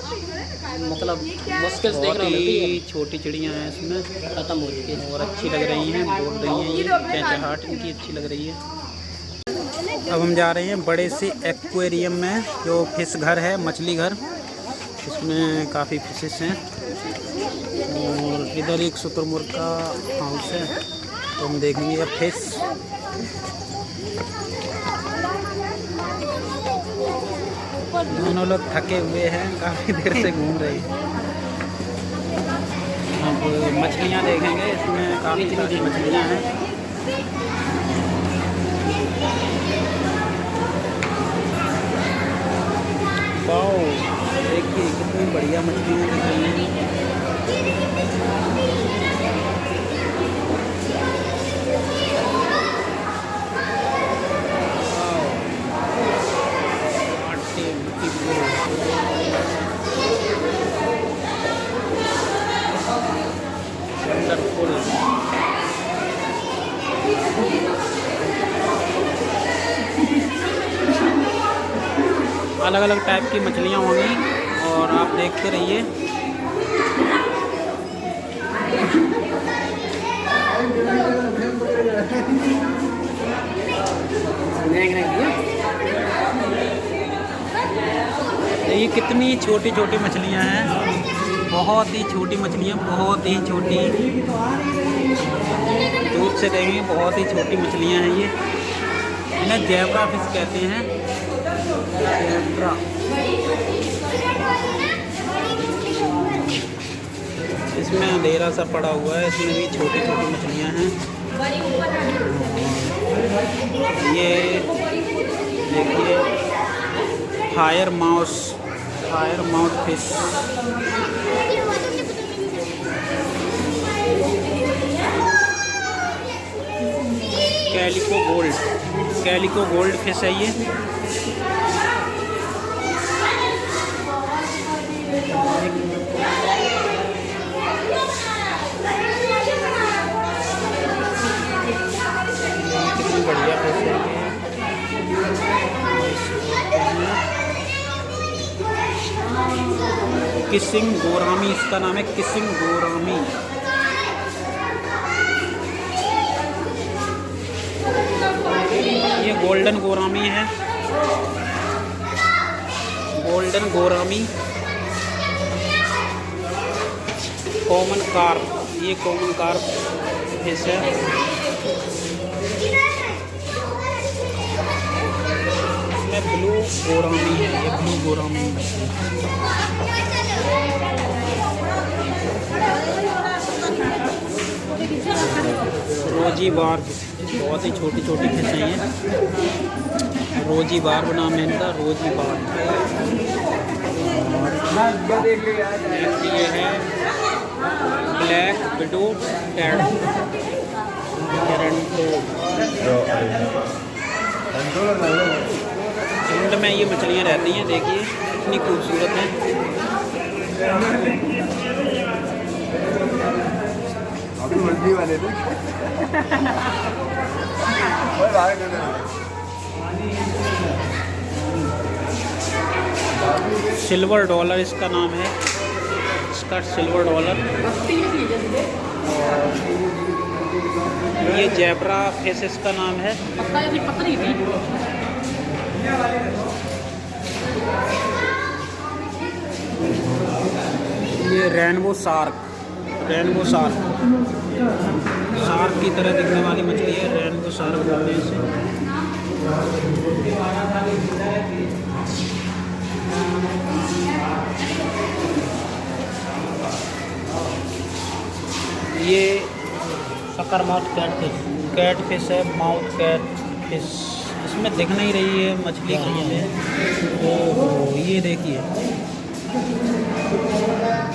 मतलब मुश्किल से देख रहे हैं। छोटी चिड़ियाँ हैं इसमें, खत्म हो चुकी हैं और अच्छी लग रही हैं, बोल रही हैं, ये चहचहाट इनकी अच्छी लग रही है। अब हम जा रहे हैं बड़े से एक्वेरियम में, जो फिश घर है, मछली घर। इसमें काफ़ी फिशेस हैं। और इधर एक शुतुरमुर्ग का हाउस है, तो हम देखेंगे अब फिश। दोनों लोग थके हुए हैं, काफ़ी देर से घूम रहे हैं। अब मछलियाँ देखेंगे, इसमें काफ़ी सारी मछलियाँ हैं। वाओ, देखिए कितनी बढ़िया मछलियाँ दिख रही हैं। वंडरफुल। अलग अलग टाइप की मछलियाँ होंगी और आप देखते रहिए। ये कितनी छोटी छोटी मछलियाँ हैं, बहुत ही छोटी मछलियाँ, बहुत ही छोटी। दूर से देखेंगे बहुत ही छोटी मछलियाँ हैं ये। इन्हें ज़ेब्रा फिश कहते हैं, ज़ेब्रा। इसमें अंधेरा सा पड़ा हुआ है, इसमें भी छोटी छोटी मछलियाँ हैं। ये देखिए fire mouth fish. Calico gold fish है ये। कितनी बढ़िया फिश है ये। किसिंग गोरामी इसका नाम है, किसिंग गोरामी। ये गोल्डन गोरामी है, गोल्डन गोरामी। कॉमन कार्प, ये कॉमन कार्प फिश है। इसमें ब्लू गोरामी है, ये ब्लू गोरामी। रोजी बार, बहुत ही छोटी छोटी फिश हैं ये। रोजी बार नाम है इनका, रोजी बार। ये है ब्लैक विडो झुंड में ये मछलियाँ रहती हैं। देखिए कितनी खूबसूरत हैं। सिल्वर डॉलर इसका नाम है, इसका सिल्वर डॉलर। ये ज़ेब्रा फिश इसका नाम है। ये रेनबो शार्क, शार्क की तरह दिखने वाली मछली है, रेनबो शार्क बोलते हैं इसे। ये शक्कर माउथ कैट फिश है, माउथ कैट फिश। इसमें दिख नहीं रही है मछली कहाँ है। ओह ये देखिए,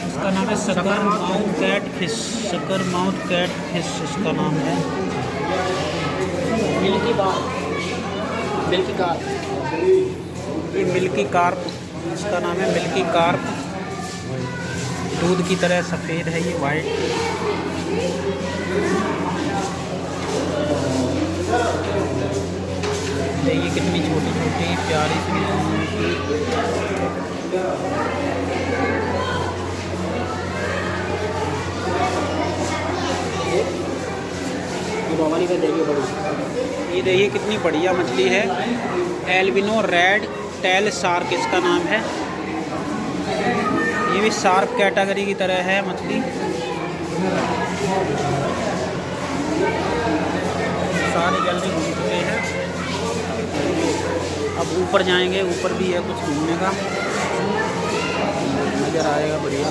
इसका नाम है शक्कर माउथ कैट फिश, शक्कर माउथ कैट फिश इसका नाम है। मिल्की कार्प, ये मिल्की कार्प, इसका नाम है मिल्की कार्प। दूध की तरह सफ़ेद है ये, वाइट। देखिए कितनी छोटी छोटी प्यारी सी। ये देखिए कितनी बढ़िया मछली है, एल्बिनो रेड टेल शार्क इसका नाम है। ये भी शार्क कैटेगरी की तरह है मछली। सारी गैलरी घूम चुके हैं, अब ऊपर जाएंगे। ऊपर भी है कुछ घूमने का, नज़र आएगा बढ़िया।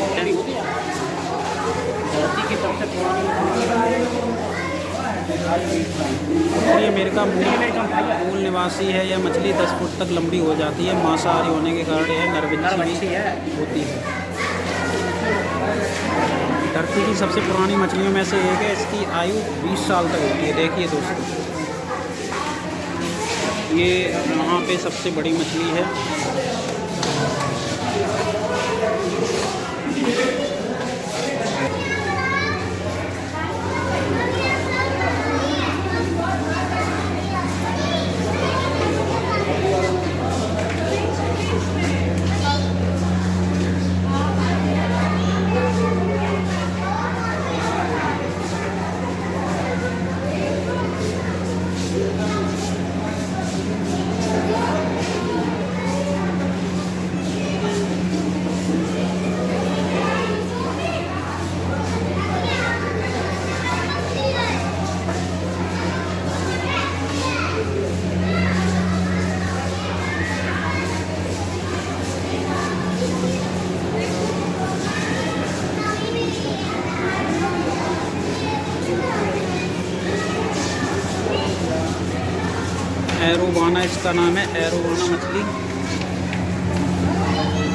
ये अमेरिका मूल निवासी है। यह मछली 10 फुट तक लंबी हो जाती है। मांसाहारी होने के कारण यह नरविंची होती है। धरती की सबसे पुरानी मछलियों में से एक है। इसकी आयु 20 साल तक होती है। देखिए दोस्तों, ये यहाँ पे सबसे बड़ी मछली है। एरोवाना इसका नाम है, एरोवाना मछली।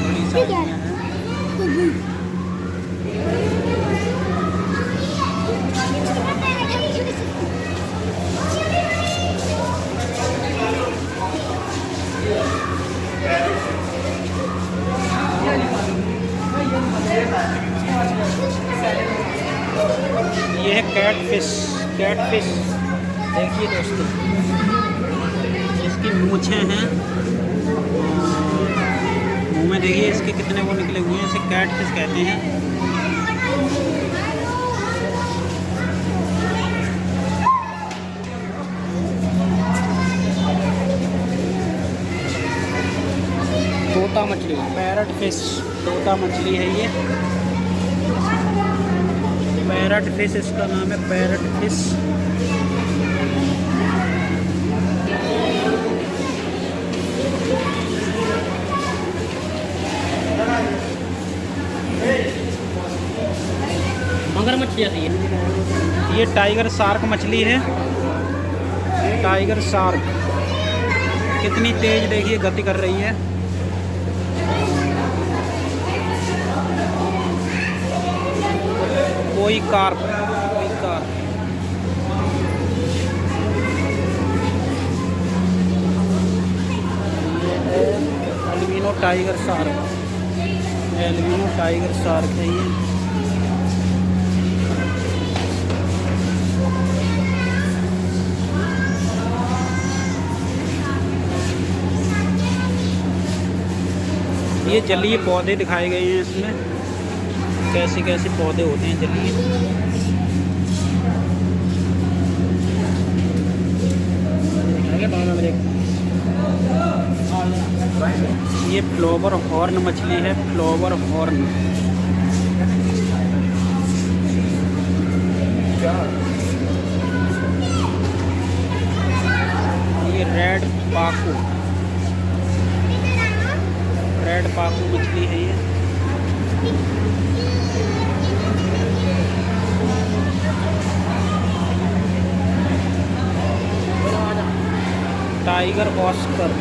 बड़ी साइज में है। ये है कैटफिश। कैटफिश देखिए दोस्तों, इसकी मूंछें हैं। मुंह में देखिए इसके कितने वो निकले हुए हैं। इसे कैटफिश कहते हैं। तोता मछली, पैरट फिश, तोता मछली है ये। पैरट फिश इसका नाम है, पैरट फिश। मगर मछली आती है। ये टाइगर शार्क मछली है। टाइगर शार्क कितनी तेज देखिए गति कर रही है। कोई कार्प, कोई carp. Albino tiger shark, albino tiger shark है ये। ये जलीय पौधे दिखाए गए हैं इसमें, कैसे कैसे पौधे होते हैं जलीय। ये फ्लोवर हॉर्न मछली है, फ्लोवर हॉर्न। ये रेड पाकू, रेड पाकू मछली है ये। टाइगर ऑस्कर,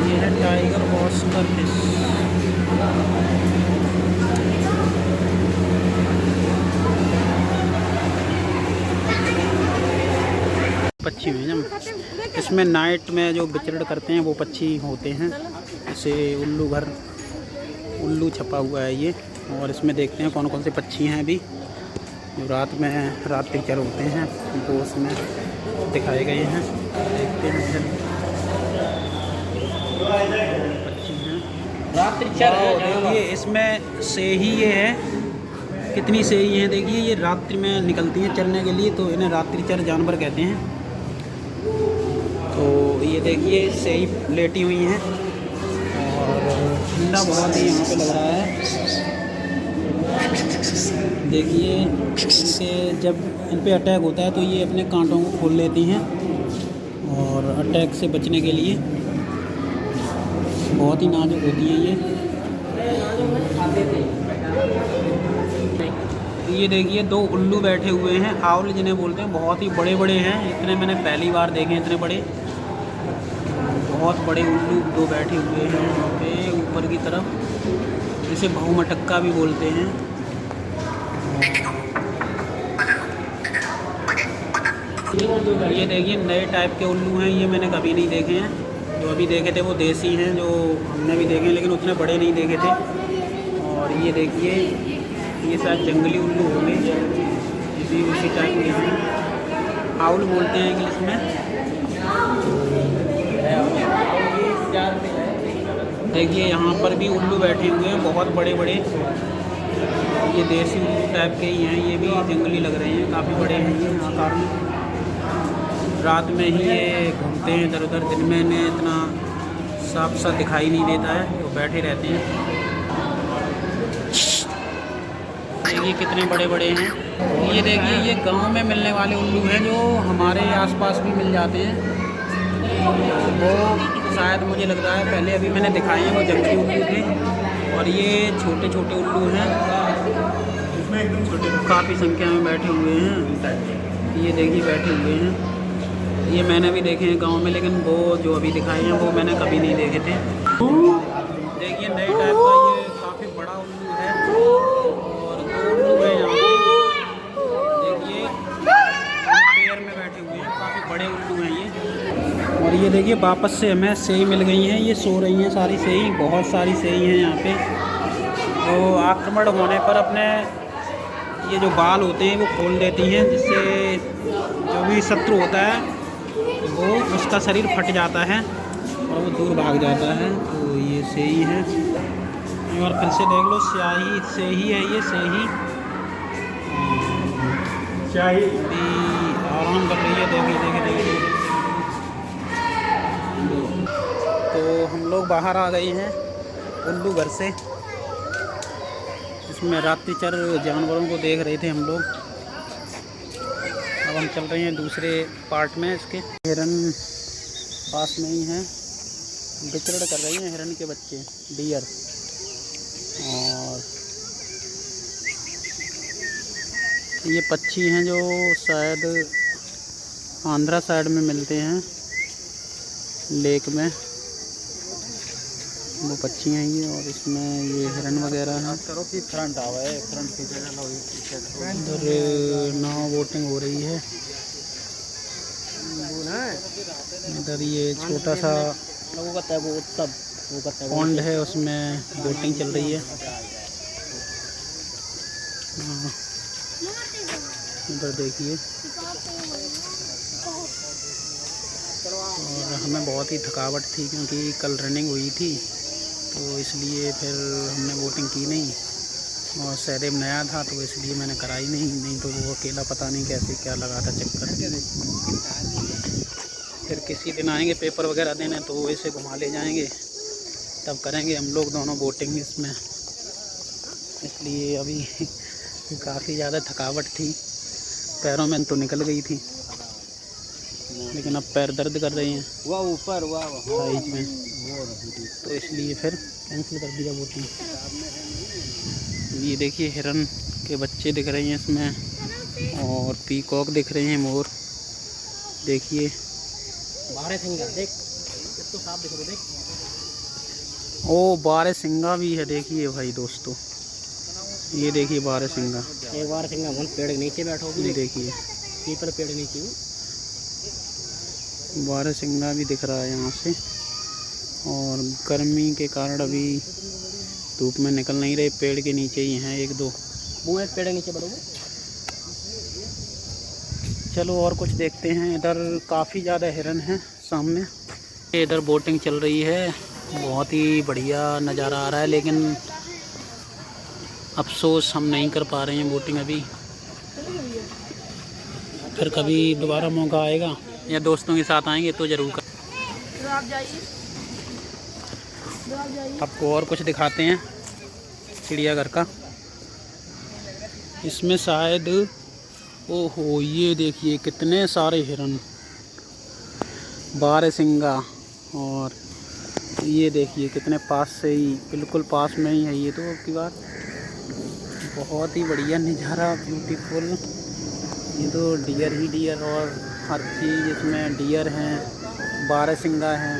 ये है टाइगर ऑस्कर फिश। पक्षी हैं जब इसमें नाइट में जो विचरण करते हैं वो पक्षी होते हैं। इसे उल्लू घर, उल्लू छपा हुआ है ये। और इसमें देखते हैं कौन कौन से पक्षी हैं अभी जो रात में रात्रिचर होते हैं, वो उसमें दिखाए गए हैं। देखते हैं पक्षी हैं रात्रिचर है। देखिए इसमें सेही ये है, कितनी सेही हैं देखिए। ये रात्रि में निकलती हैं चरने के लिए, तो इन्हें रात्रिचर जानवर कहते हैं। तो ये देखिए सेही लेटी हुई हैं और ठंडा बहुत ही यहाँ पे लग रहा है। देखिए इनसे जब इन पे अटैक होता है तो ये अपने कांटों को खोल लेती हैं और अटैक से बचने के लिए बहुत ही नाजुक होती हैं ये देखिए दो उल्लू बैठे हुए हैं, आउल जिन्हें बोलते हैं। बहुत ही बड़े बड़े हैं, इतने मैंने पहली बार देखे इतने बड़े। बहुत बड़े उल्लू दो बैठे हुए हैं यहाँ पे ऊपर की तरफ। इसे बहुमटक्का भी बोलते हैं। ये देखिए नए टाइप के उल्लू हैं, ये मैंने कभी नहीं देखे हैं। जो अभी देखे थे वो देसी हैं, जो हमने भी देखे हैं, लेकिन उतने बड़े नहीं देखे थे। और ये देखिए, ये शायद जंगली उल्लू होंगे, इसी उसी टाइप के हैं। आउल बोलते हैं इंग्लिश में। देखिए यहाँ पर भी उल्लू बैठे हुए हैं, बहुत बड़े बड़े। ये देसी उल्लू टाइप के ही हैं, ये भी जंगली लग रहे हैं, काफ़ी बड़े हैं ये आकार में। रात में ही ये घूमते हैं इधर उधर, दिन में इन्हें इतना साफ सा दिखाई नहीं देता है, तो बैठे रहते हैं। देखिए कितने बड़े बड़े हैं। ये देखिए, ये गांव में मिलने वाले उल्लू हैं, जो हमारे आसपास भी मिल जाते हैं। वो शायद मुझे लग रहा है पहले अभी मैंने दिखाए हैं वो जंगली उल्लू थे, और ये छोटे छोटे उल्लू हैं, काफ़ी संख्या में बैठे हुए हैं। ये देखिए बैठे हुए हैं, ये मैंने भी देखे हैं गांव में, लेकिन वो जो अभी दिखाए हैं वो मैंने कभी नहीं देखे थे। देखिए नए टाइप का ये काफ़ी बड़ा उल्लू है, और दो उल्लू हैं यहाँ पे। देखिए पेड़ में बैठे हुए हैं, काफ़ी बड़े उल्लू हैं ये। और ये देखिए वापस से हमें सेही मिल गई हैं, ये सो रही हैं सारी सेही, बहुत सारी सेही हैं यहाँ पे। तो आक्रमण होने पर अपने ये जो बाल होते हैं वो खोल देती हैं, जिससे जो भी शत्रु होता है वो उसका शरीर फट जाता है और वो दूर भाग जाता है। तो ये सेही है। और फिर से देख लो, स्याही सेही है, ये सेही स्याही भी आराम कर रही है। देखिए। तो हम लोग बाहर आ गए हैं उल्लू घर से। इसमें रात्रिचर जानवरों को देख रहे थे हम लोग। अब हम चल रहे हैं दूसरे पार्ट में। इसके हिरन पास में ही हैं, विचरण कर रही हैं हिरन के बच्चे, डियर। और ये पक्षी हैं जो शायद आंध्रा साइड में मिलते हैं, लेक में वो पक्षी हैं ये। और इसमें ये हिरन वगैरह हैं। इधर नाव बोटिंग हो रही है। इधर ये छोटा सा पॉन्ड है, उसमें बोटिंग चल रही है। इधर देखिए। और हमें बहुत ही थकावट थी, क्योंकि कल रनिंग हुई थी, तो इसलिए फिर हमने बोटिंग की नहीं। और सहदेव नया था तो इसलिए मैंने कराई नहीं तो वो अकेला पता नहीं कैसे क्या लगा था चक्कर। फिर किसी दिन आएंगे पेपर वगैरह देने, तो वैसे घुमा ले जाएंगे, तब करेंगे हम लोग दोनों बोटिंग इसमें। इसलिए अभी काफ़ी ज़्यादा थकावट थी, पैरों में तो निकल गई थी, लेकिन अब पैर दर्द कर रहे हैं ऊपर साइज में, तो इसलिए फिर कैंसिल कर दिया बोटिंग। ये देखिए हिरन के बच्चे दिख रहे हैं इसमें, और पीकॉक दिख रहे हैं, मोर देखिए। बारहसिंगा देख, तो साफ दिख रहा देख। ओ बारहसिंगा भी है, देखिए भाई दोस्तों, ये देखिए बारहसिंगा। एक बारहसिंगा पेड़ के नीचे बैठो, ये देखिए पीपल पेड़ के नीचे बारहसिंगा भी दिख रहा है यहाँ से। और गर्मी के कारण अभी धूप में निकल नहीं रहे, पेड़ के नीचे ही हैं एक दो। वो एक पेड़ के नीचे बढ़ोगे। चलो और कुछ देखते हैं। इधर काफ़ी ज़्यादा हिरन हैं सामने। इधर बोटिंग चल रही है, बहुत ही बढ़िया नज़ारा आ रहा है, लेकिन अफसोस हम नहीं कर पा रहे हैं बोटिंग अभी। फिर कभी दोबारा मौका आएगा या दोस्तों के साथ आएंगे तो ज़रूर कर। आपको और कुछ दिखाते हैं चिड़ियाघर का। इसमें शायद, ओहो ये देखिए कितने सारे हिरन, बारहसिंगा। और ये देखिए कितने पास से ही, बिल्कुल पास में ही है ये तो आपकी बात। बहुत ही बढ़िया नज़ारा, ब्यूटीफुल। ये तो डियर ही डियर, और हर चीज़ इसमें डियर हैं, बारहसिंगा हैं।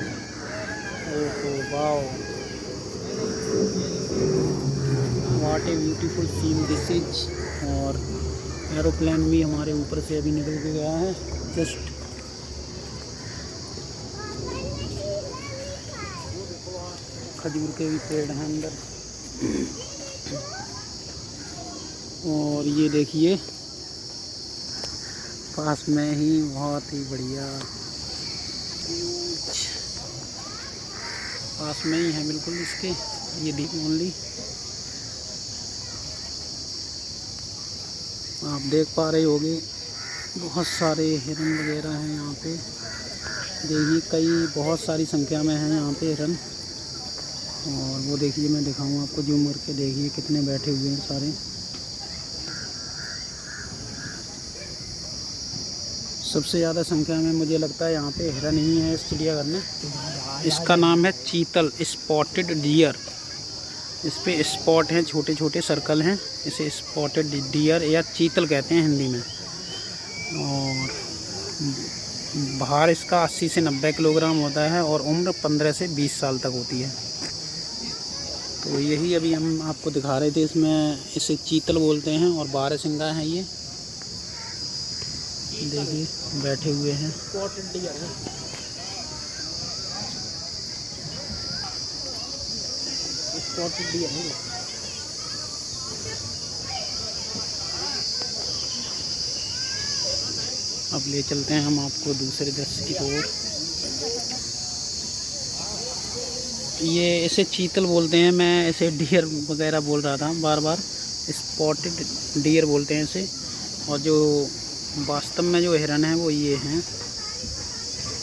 ओहो wow, what a beautiful seen this is. और एरोप्लेन भी हमारे ऊपर से अभी निकल के गया है जस्ट। खजूर के भी पेड़ हैं अंदर। और ये देखिए पास में ही बहुत ही बढ़िया पास में ही है बिल्कुल इसके, ये दी ओनली आप देख पा रहे होंगे बहुत सारे हिरन वगैरह हैं यहाँ पे। देखिए बहुत सारी संख्या में हैं यहाँ पे हिरन। और वो देखिए मैं दिखाऊँ आपको जूम करके, देखिए कितने बैठे हुए हैं सारे। सबसे ज़्यादा संख्या में मुझे लगता है यहाँ पे हिरन ही है इस चिड़ियाघर में। इसका नाम है चीतल स्पॉटेड डियर। इस पे स्पॉट हैं, छोटे छोटे सर्कल हैं, इसे स्पॉटेड डियर या चीतल कहते हैं हिंदी में। और भार इसका 80 से 90 किलोग्राम होता है और उम्र 15 से 20 साल तक होती है। तो यही अभी हम आपको दिखा रहे थे। इसमें इसे चीतल बोलते हैं और बारहसिंगा हैं ये। देखिए बैठे हुए हैं। स्पॉटेड डियर है। स्पॉटेड डियर है। अब ले चलते हैं हम आपको दूसरे दृश्य की ओर। ये इसे चीतल बोलते हैं, मैं इसे डियर वगैरह बोल रहा था बार बार। स्पॉटेड डियर बोलते हैं इसे। और जो वास्तव में जो हिरन है वो ये हैं,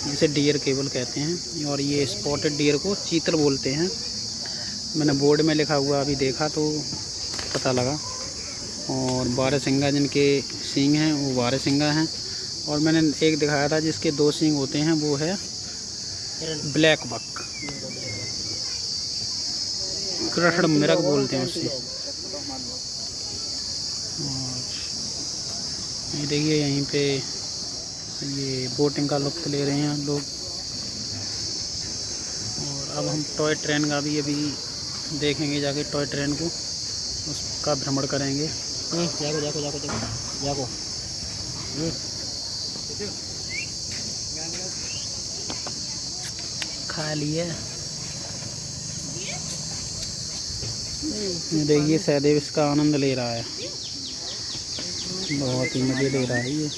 जिसे डियर केवल कहते हैं। और ये स्पॉटेड डियर को चीतल बोलते हैं। मैंने बोर्ड में लिखा हुआ अभी देखा तो पता लगा। और बारहसिंगा जिनके सींग हैं वो बारहसिंगा हैं। और मैंने एक दिखाया था जिसके 2 सींग होते हैं, वो है ब्लैक बक, कृष्ण मिरग बोलते हैं उसे। और ये देखिए यहीं पे ये बोटिंग का लुत्फ़ ले रहे हैं लोग। और अब हम टॉय ट्रेन का भी अभी देखेंगे जाके, टॉय ट्रेन को उसका भ्रमण करेंगे। जाको जाको जाको जाको जाको। खा लिए। देखिए सहदेव इसका आनंद ले रहा है, बहुत ही मज़े ले रहा है ये।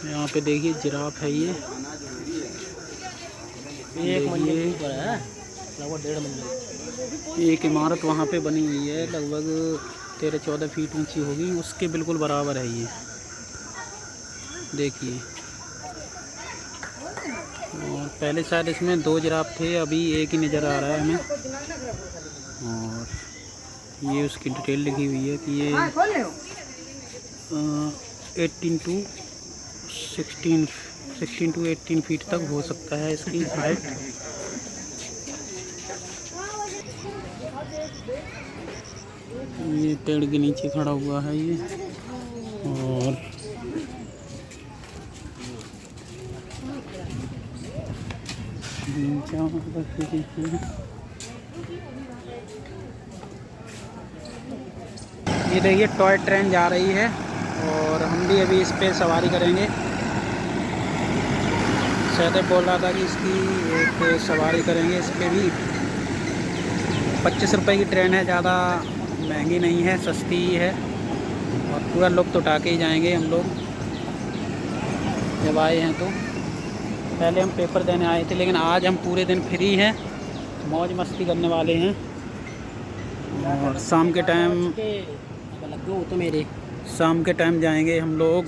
यहाँ पे देखिए जिराफ है ये। एक मंजिल ऊपर है, लगभग 1.5 मंजिल। एक इमारत वहाँ पे बनी हुई है, लगभग 13-14 फीट ऊंची होगी, उसके बिल्कुल बराबर है ये। देखिए। और पहले शायद इसमें 2 जिराफ थे, अभी एक ही नज़र आ रहा है हमें। और ये उसकी डिटेल लिखी हुई है कि ये 16 to 18 फीट तक हो सकता है इसकी हाइट। ये पेड़ के नीचे खड़ा हुआ है ये। और ये देखिए टॉय ट्रेन जा रही है और हम भी अभी इस पे सवारी करेंगे। सहदेव बोल रहा था कि इसकी एक सवारी करेंगे, इस पे भी 25 रुपए की ट्रेन है, ज़्यादा महंगी नहीं है, सस्ती ही है। और पूरा लुत्फ़ उठा के ही जाएंगे हम लोग जब आए हैं। तो पहले हम पेपर देने आए थे, लेकिन आज हम पूरे दिन फ्री हैं, मौज मस्ती करने वाले हैं। और शाम के टाइम जाएंगे हम लोग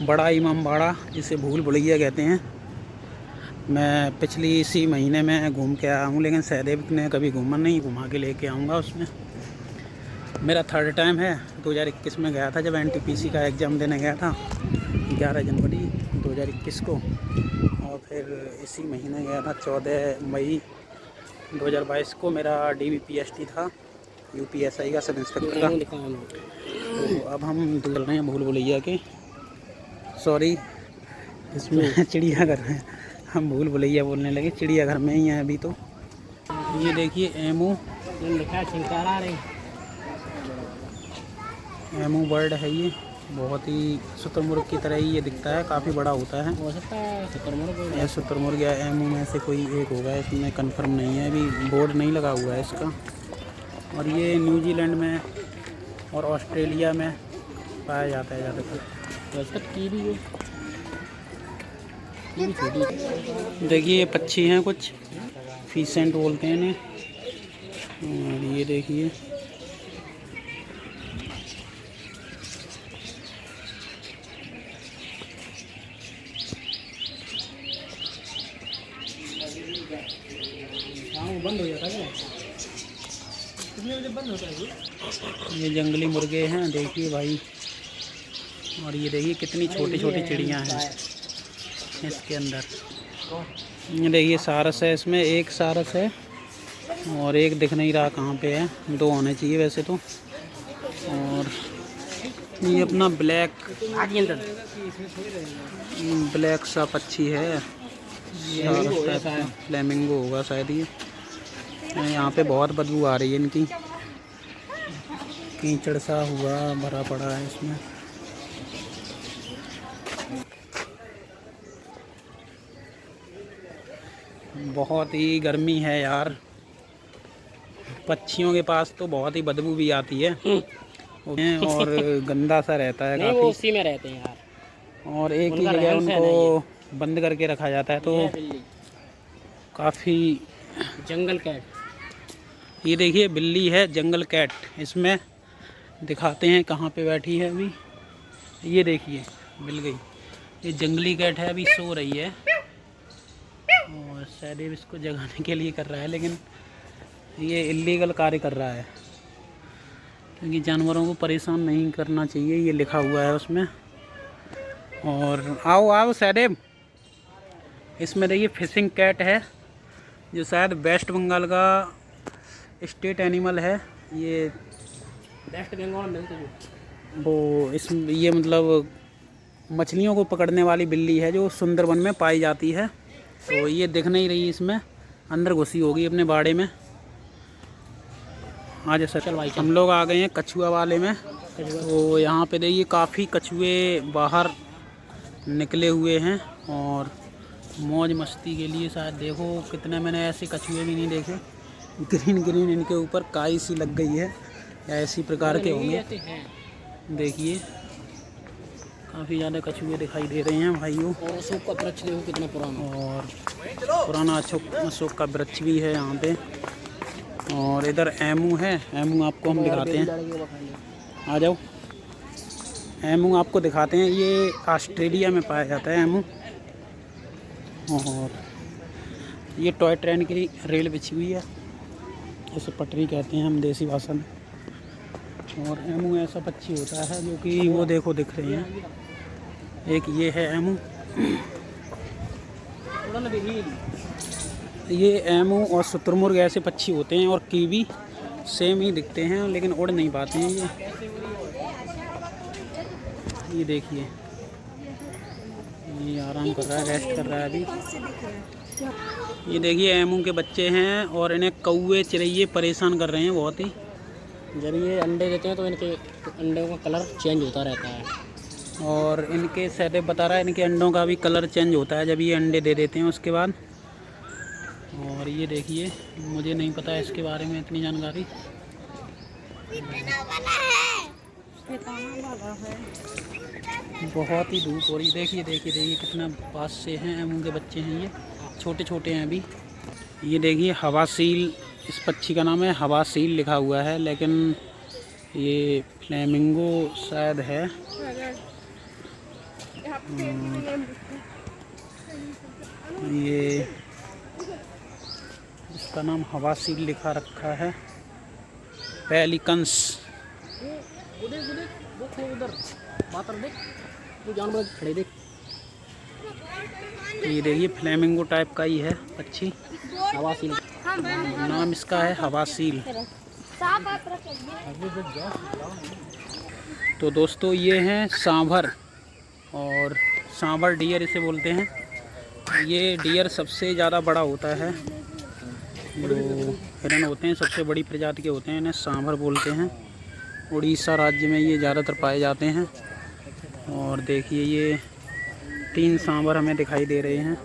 बड़ा इमामबाड़ा, जिसे भूल भुलैया कहते हैं। मैं पिछली इसी महीने में घूम के आया हूँ, लेकिन सहदेव ने कभी घूमा नहीं, घुमा के लेके आऊँगा उसमें। मेरा 3rd टाइम है। 2021 में गया था जब NTPC का एग्ज़ाम देने गया था, 11 जनवरी 2021 को, और फिर इसी महीने गया था 14 मई 2022 को। मेरा DBPST था, UPSI का सब इंस्पेक्टर का। तो अब हम निकल रहे हैं भूल भुलैया के, सॉरी इसमें चिड़ियाघर है, हम भूल भुलैया बोलने लगे, चिड़ियाघर में ही हैं अभी। तो ये देखिए एमू बर्ड है, ये बहुत ही शुतुरमुर्ग की तरह ही ये दिखता है, काफ़ी बड़ा होता है। यह शुतुरमुर्ग या एमू में से कोई एक होगा, इसमें कंफर्म नहीं है, अभी बोर्ड नहीं लगा हुआ है इसका। और ये न्यूजीलैंड में और ऑस्ट्रेलिया में पाया जाता है ज़्यादातर। देखिए ये पक्षी हैं कुछ, फीसेंट बोलते हैं इन्हें। और ये देखिए बंद हो जाता है, कितने बजे बंद होता है ये जंगली मुर्गे हैं, देखिए भाई। और ये देखिए कितनी छोटी छोटी चिड़ियाँ हैं इसके अंदर। ये देखिए सारस है, इसमें एक सारस है और एक दिख नहीं रहा कहाँ पे है, 2 होने चाहिए वैसे तो। और ये अपना ब्लैक सा पक्षी है, फ्लेमिंगो होगा शायद ये। यहाँ पे बहुत बदबू आ रही है इनकी, कीचड़ सा हुआ भरा पड़ा है इसमें। बहुत ही गर्मी है यार, पक्षियों के पास तो बहुत ही बदबू भी आती है और गंदा सा रहता है काफ़ी। उसी में रहते हैं यार, और एक ही जगह उनको बंद करके रखा जाता है, तो काफ़ी। जंगल कैट, ये देखिए बिल्ली है जंगल कैट, इसमें दिखाते हैं कहाँ पे बैठी है अभी। ये देखिए मिल गई, ये जंगली कैट है, अभी सो रही है और सहदेव इसको जगाने के लिए कर रहा है, लेकिन ये इल्लीगल कार्य कर रहा है क्योंकि जानवरों को परेशान नहीं करना चाहिए, ये लिखा हुआ है उसमें। और आओ आओ सहदेव, इसमें देखिए फिशिंग कैट है, जो शायद वेस्ट बंगाल का स्टेट एनिमल है। ये वेस्ट बंगाल में वो ये मतलब मछलियों को पकड़ने वाली बिल्ली है जो सुंदरबन में पाई जाती है। तो ये दिख नहीं रही, इसमें अंदर घुसी होगी अपने बाड़े में। आज सर चल भाई, हम लोग आ गए हैं कछुआ वाले में। तो यहाँ पे देखिए काफ़ी कछुए बाहर निकले हुए हैं और मौज मस्ती के लिए शायद। देखो कितने, मैंने ऐसे कछुए भी नहीं देखे, ग्रीन ग्रीन इनके ऊपर काई सी लग गई है या ऐसी प्रकार के होंगे। देखिए काफ़ी ज़्यादा कछुए दिखाई दे रहे हैं भाइयों। और अशोक का वृक्ष देखो कितना पुराना, और पुराना अशोक का वृक्ष भी है यहाँ पे। और इधर एमू है, एमू आपको हम दिखाते हैं, आ जाओ। एमू आपको दिखाते हैं, ये ऑस्ट्रेलिया में पाया जाता है एमू। और ये टॉय ट्रेन की रेल बिछी हुई है, इसे पटरी कहते हैं हम देसी भाषा में। और एमू ऐसा पक्षी होता है जो कि वो देखो दिख रहे हैं, एक ये है एमू। ये एमू और शुतुरमुर्ग ऐसे पक्षी होते हैं, और कीवी सेम ही दिखते हैं लेकिन उड़ नहीं पाते हैं ये देखिए, ये आराम कर रहा है, रेस्ट कर रहा है अभी। ये देखिए एमू के बच्चे हैं और इन्हें कौवे चिड़ैये परेशान कर रहे हैं बहुत ही। जब ये अंडे देते हैं तो इनके अंडों का कलर चेंज होता रहता है, और इनके सहदेव बता रहा है इनके अंडों का भी कलर चेंज होता है जब ये अंडे दे देते हैं उसके बाद। और ये देखिए, मुझे नहीं पता है इसके बारे में इतनी जानकारी। बहुत ही धूप हो रही, देखिए देखिए देखिए कितना पास से हैं एमू के बच्चे हैं, ये छोटे छोटे हैं अभी। ये देखिए हवासील, इस पक्षी का नाम है हवासील लिखा हुआ है, लेकिन ये फ्लेमिंगो शायद है। ये इसका नाम हवासील लिखा रखा है, पेलिकन्स। उधर मातर देख, वो जानवर खड़े देख। ये देखिए फ्लेमिंगो टाइप का ही है पक्षी। हवासील। नाम इसका है हवासील। तो दोस्तों ये हैं सांभर, और सांभर डियर इसे बोलते हैं। ये डियर सबसे ज़्यादा बड़ा होता है, जो हिरन होते हैं सबसे बड़ी प्रजाति के होते हैं, इन्हें सांभर बोलते हैं। उड़ीसा राज्य में ये ज़्यादातर पाए जाते हैं। और देखिए ये 3 सांभर हमें दिखाई दे रहे हैं।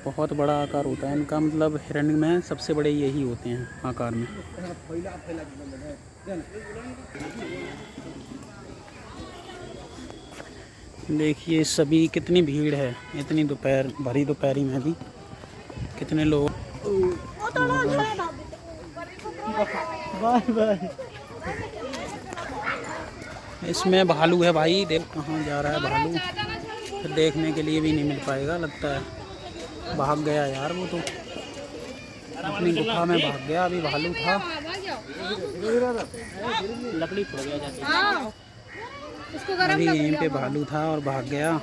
बहुत बड़ा आकार होता है इनका, मतलब हिरन में सबसे बड़े यही होते हैं आकार में। देखिए सभी कितनी भीड़ है, इतनी दोपहर भरी दोपहरी में भी कितने लोग। Bye bye. इसमें भालू है भाई, देख कहाँ जा रहा है भालू, फिर देखने के लिए भी नहीं मिल पाएगा लगता है। भाग गया यार वो तो, अपनी गुफा में भाग गया। अभी भालू था, लकड़ी फोड़ गया जाके। अभी यहीं पे भालू था और भाग गया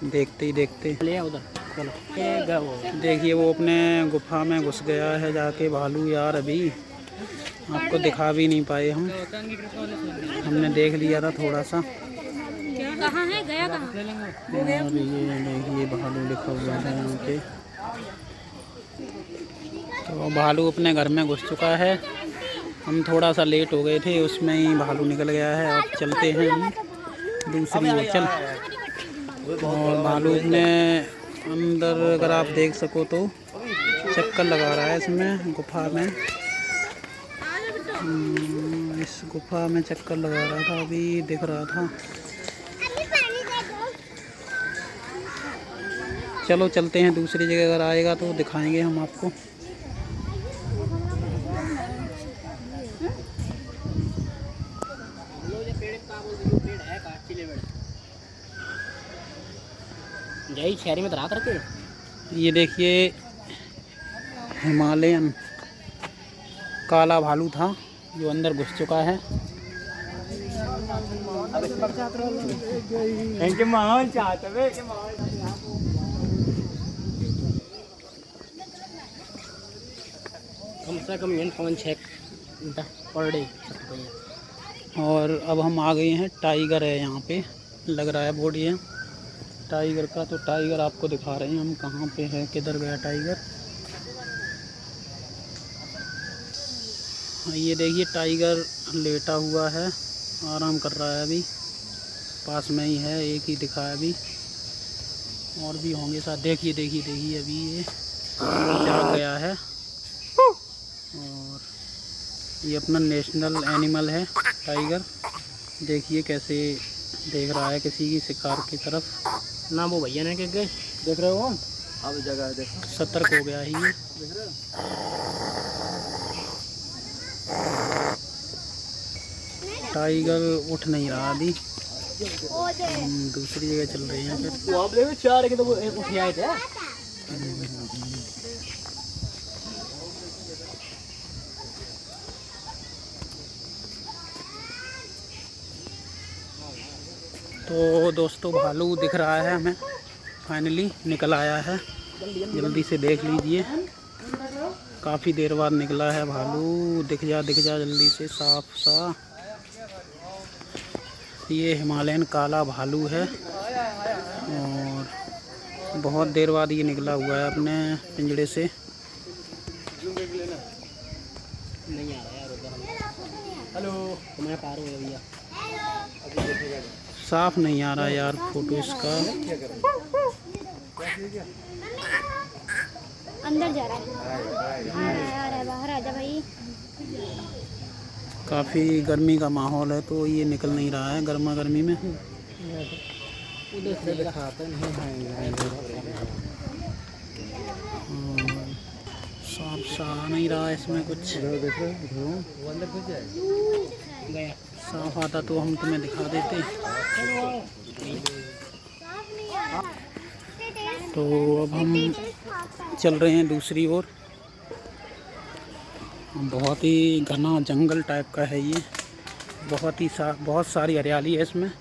देखते ही देखते। ले उधर चलो। देखिए वो अपने गुफा में घुस गया है जाके भालू यार। अभी आपको दिखा भी नहीं पाए हम, हमने देख लिया था थोड़ा सा। कहाँ है, गया कहाँ? और ये देखिए भालू लिखा हुआ है यहाँ पे। तो भालू अपने घर में घुस चुका है। हम थोड़ा सा लेट हो गए थे, उसमें ही भालू निकल गया है। अब चलते हैं हम दूसरी ओर। चल। और भालू अपने अंदर अगर आप देख सको तो चक्कर लगा रहा है इसमें गुफा में। इस गुफा में चक्कर लगा रहा था, अभी दिख रहा था। चलो चलते हैं दूसरी जगह, अगर आएगा तो दिखाएंगे हम आपको। यही शहरी में तो रात रखे। ये देखिए हिमालयन काला भालू था जो अंदर घुस चुका है। कम से कम 5-6 पर डे। और अब हम आ गए हैं, टाइगर है यहाँ पे, लग रहा है बोर्ड ये टाइगर का। तो टाइगर आपको दिखा रहे हैं हम कहाँ पे है, किधर गया टाइगर। ये देखिए टाइगर लेटा हुआ है, आराम कर रहा है। अभी पास में ही है, एक ही दिखा है अभी, और भी होंगे साथ। देखिए देखिए देखिए अभी ये जाग गया है। और ये अपना नेशनल एनिमल है टाइगर। देखिए कैसे देख रहा है किसी की शिकार की तरफ। ना वो भैया ने गए देख रहे हो, अब जगह देखो, सतर्क हो गया ही ये। टाइगर उठ नहीं रहा अभी, हम दूसरी जगह चल रहे हैं फिर। तो आप देखो 4 के तो वो उठ आए थे। तो दोस्तों भालू दिख रहा है हमें, फाइनली निकल आया है। जल्दी से देख लीजिए, काफ़ी देर बाद निकला है भालू। दिख जा जल्दी से साफ सा। ये हिमालयन काला भालू है और बहुत देर बाद ये निकला हुआ है अपने पिंजड़े से। नहीं आ रहा यार उधर। हेलो तो मैं पार हो गया भैया। साफ नहीं आ रहा यार फोटो इसका। अंदर जा रहा है, बाहर आजा भाई। काफ़ी गर्मी का माहौल है तो ये निकल नहीं रहा है गर्मा गर्मी में। उधर से दिखाते नहीं। साफ सा आ नहीं रहा है इसमें कुछ। गया साफ आता तो हम तुम्हें दिखा देते। तो अब हम चल रहे हैं दूसरी ओर। बहुत ही घना जंगल टाइप का है ये, बहुत सारी हरियाली है इसमें।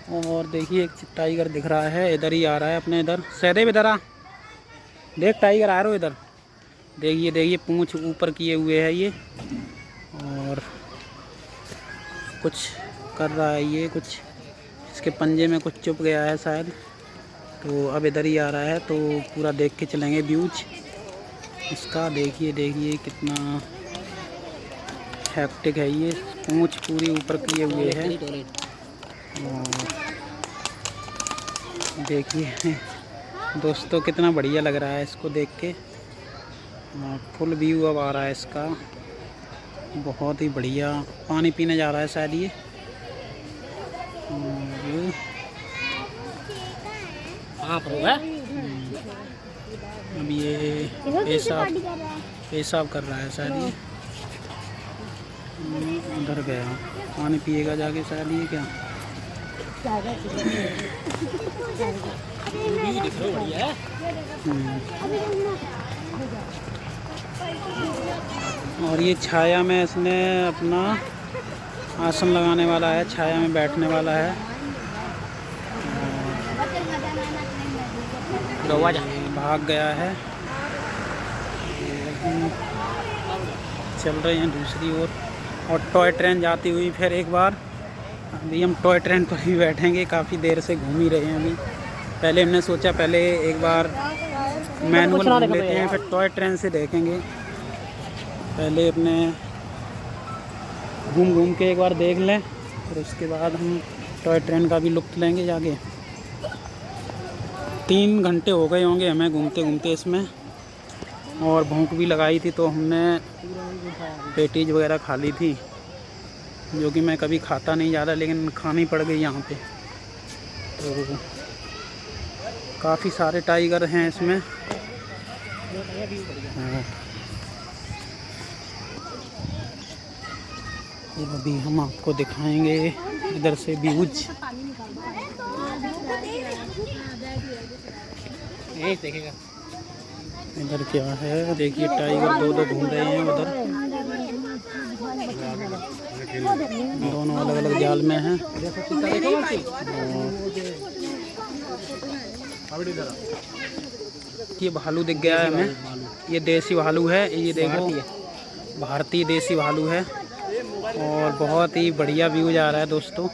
और देखिए एक टाइगर दिख रहा है, इधर ही आ रहा है अपने इधर। सहदेव इधर आ, देख टाइगर आ रहा हो इधर। देखिए देखिए पूंछ ऊपर किए हुए है ये, और कुछ कर रहा है ये, कुछ इसके पंजे में कुछ चुप गया है शायद, तो अब इधर ही आ रहा है। तो पूरा देख के चलेंगे व्यूज इसका। देखिए देखिए कितना हैक्टिक है ये, पूंछ पूरी ऊपर किए हुए है। और देखिए दोस्तों कितना बढ़िया लग रहा है इसको देख के। फुल व्यू अब आ रहा है इसका, बहुत ही बढ़िया। पानी पीने जा रहा है शायद ये। अब ये पेशाब कर रहा है शायद ये। उधर गया, पानी पिएगा जाके शायद ये। क्या और ये छाया में इसने अपना आसन लगाने वाला है, छाया में बैठने वाला है। भाग गया है। चल रहे हैं दूसरी ओर, और टॉय ट्रेन जाती हुई फिर एक बार। अभी हम टॉय ट्रेन पर ही बैठेंगे, काफ़ी देर से घूम ही रहे हैं अभी। पहले हमने सोचा पहले एक बार मैनुअल घूम लेते हैं, फिर टॉय ट्रेन से देखेंगे। पहले अपने घूम घूम के एक बार देख लें, फिर उसके बाद हम टॉय ट्रेन का भी लुत्फ़ लेंगे जाके। 3 घंटे हो गए होंगे हमें घूमते घूमते इसमें, और भूख भी लगाई थी, तो हमने पेटीज वगैरह खा ली थी, जो कि मैं कभी खाता नहीं ज़्यादा, लेकिन खानी पड़ गई यहाँ पे। तो काफ़ी सारे टाइगर हैं इसमें। तो अभी हम आपको दिखाएंगे इधर से व्यूज। इधर क्या है, देखिए टाइगर दो घूम रहे हैं उधर, दोनों अलग अलग जाल में हैं। ये भालू दिख गया है हमें, ये देसी भालू है, ये देखो भारतीय देसी भालू है, और बहुत ही बढ़िया व्यू आ रहा है दोस्तों।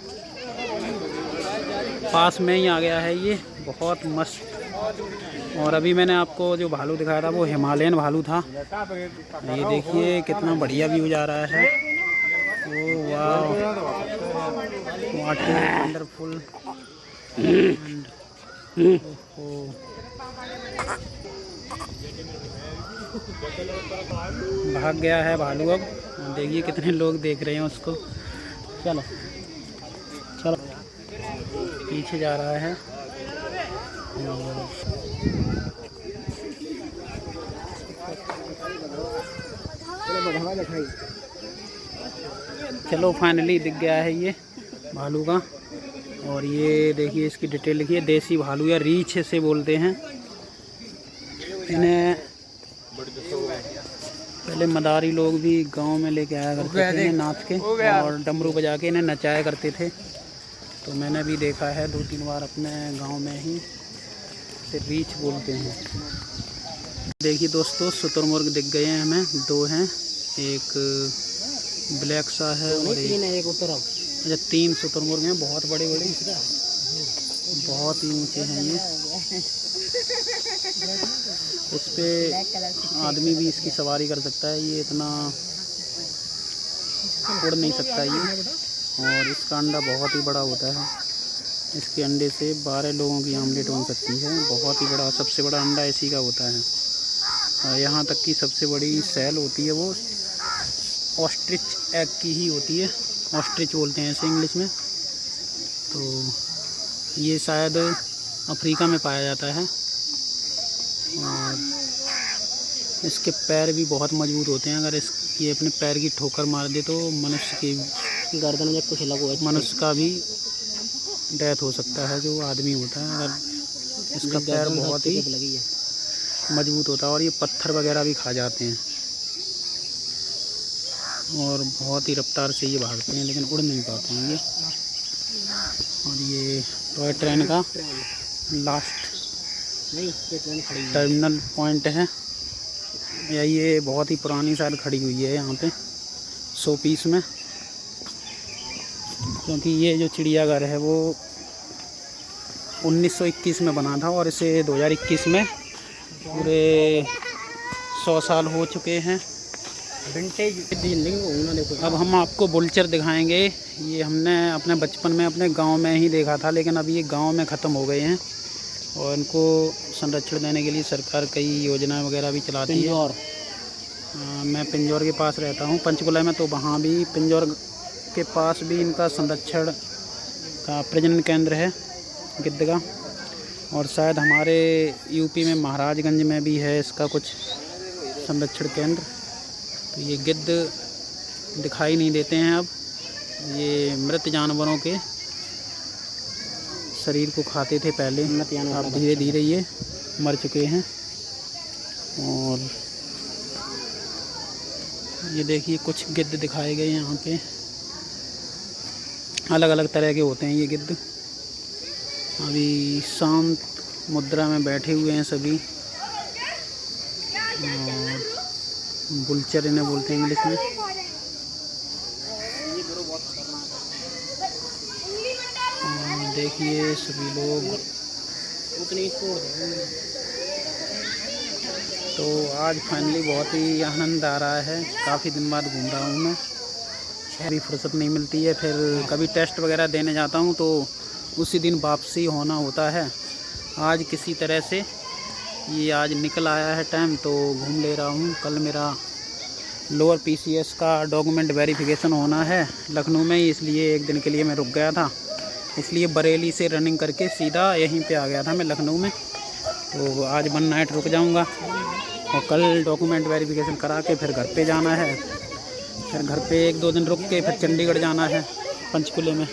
पास में ही आ गया है ये, बहुत मस्त। और अभी मैंने आपको जो भालू दिखाया था वो हिमालयन भालू था। ये देखिए कितना बढ़िया व्यू आ रहा है। ओ वाह, वाटर वंडरफुल। भाग गया है भालू। अब देखिए कितने लोग देख रहे हैं उसको। चलो चलो, पीछे जा रहा है। चलो फाइनली दिख गया है ये भालू का। और ये देखिए इसकी डिटेल लिखी है, देसी भालू या रीछ से बोलते हैं इन्हें। पहले मदारी लोग भी गांव में लेके आया करते थे इन्हें नाच के, और डमरू बजा के इन्हें नचाया करते थे। तो मैंने भी देखा है 2-3 बार अपने गांव में ही, से रीछ बोलते हैं। देखिए दोस्तों शुतुरमुर्ग दिख गए हैं हमें, 2 हैं, एक ब्लैक सा है और एक अच्छा 3 शुतुरमुर्ग हैं, बहुत बड़े बड़े, बहुत ही ऊंचे हैं ये। इस पे आदमी भी इसकी सवारी कर सकता है, ये इतना उड़ नहीं सकता ये। और इसका अंडा बहुत ही बड़ा होता है, इसके अंडे से 12 लोगों की आमलेट बन सकती है। बहुत ही बड़ा, सबसे बड़ा अंडा इसी का होता है। यहाँ तक कि सबसे बड़ी सेल होती है वो ऑस्ट्रिच एग की ही होती है, ऑस्ट्रिच बोलते हैं इसे इंग्लिश में। तो ये शायद अफ्रीका में पाया जाता है, और इसके पैर भी बहुत मजबूत होते हैं। अगर ये अपने पैर की ठोकर मार दे तो मनुष्य की गर्दन में कुछ लगा हुआ है, मनुष्य का भी डेथ हो सकता है, जो आदमी होता है। अगर इसका पैर बहुत ही मजबूत होता है, और ये पत्थर वगैरह भी खा जाते हैं, और बहुत ही रफ्तार से ये भागते हैं, लेकिन उड़ नहीं पाते हैं ये। और ये टॉय ट्रेन का लास्ट नहीं ये ट्रेन खड़ी है। टर्मिनल पॉइंट है या ये बहुत ही पुरानी साल खड़ी हुई है यहाँ पे 100 पीस में, क्योंकि ये जो चिड़ियाघर है वो 1921 में बना था और इसे 2021 में पूरे 100 साल हो चुके हैं। विंटेज देखो। अब हम आपको बुलचर दिखाएंगे। ये हमने अपने बचपन में अपने गांव में ही देखा था, लेकिन अब ये गांव में ख़त्म हो गए हैं और इनको संरक्षण देने के लिए सरकार कई योजनाएं वगैरह भी चलाती है। मैं पिंजौर के पास रहता हूँ पंचकुला में, तो वहाँ भी पिंजौर के पास भी इनका संरक्षण का प्रजनन केंद्र है गिद्ध का, और शायद हमारे यूपी में महाराजगंज में भी है इसका कुछ संरक्षण केंद्र। तो ये गिद्ध दिखाई नहीं देते हैं अब, ये मृत जानवरों के शरीर को खाते थे पहले, अब धीरे धीरे ये मर चुके हैं। और ये देखिए कुछ गिद्ध दिखाए गए यहाँ पे, अलग अलग तरह के होते हैं ये गिद्ध। अभी शांत मुद्रा में बैठे हुए हैं सभी, और बुलचर इन्हें बोलते हैं इंग्लिश में। और देखिए सभी लोग, तो आज फाइनली बहुत ही आनंद आ रहा है। काफ़ी दिन बाद घूम रहा हूँ मैं, अभी फुर्सत नहीं मिलती है। फिर कभी टेस्ट वगैरह देने जाता हूँ तो उसी दिन वापसी होना होता है। आज किसी तरह से ये आज निकल आया है टाइम, तो घूम ले रहा हूँ। कल मेरा लोअर पीसीएस का डॉक्यूमेंट वेरिफिकेशन होना है लखनऊ में, इसलिए एक दिन के लिए मैं रुक गया था। इसलिए बरेली से रनिंग करके सीधा यहीं पे आ गया था मैं लखनऊ में। तो आज 1 नाइट रुक जाऊंगा और कल डॉक्यूमेंट वेरिफिकेशन करा के फिर घर पे जाना है। फिर घर पे 1-2 दिन रुक के फिर चंडीगढ़ जाना है पंचकुले में।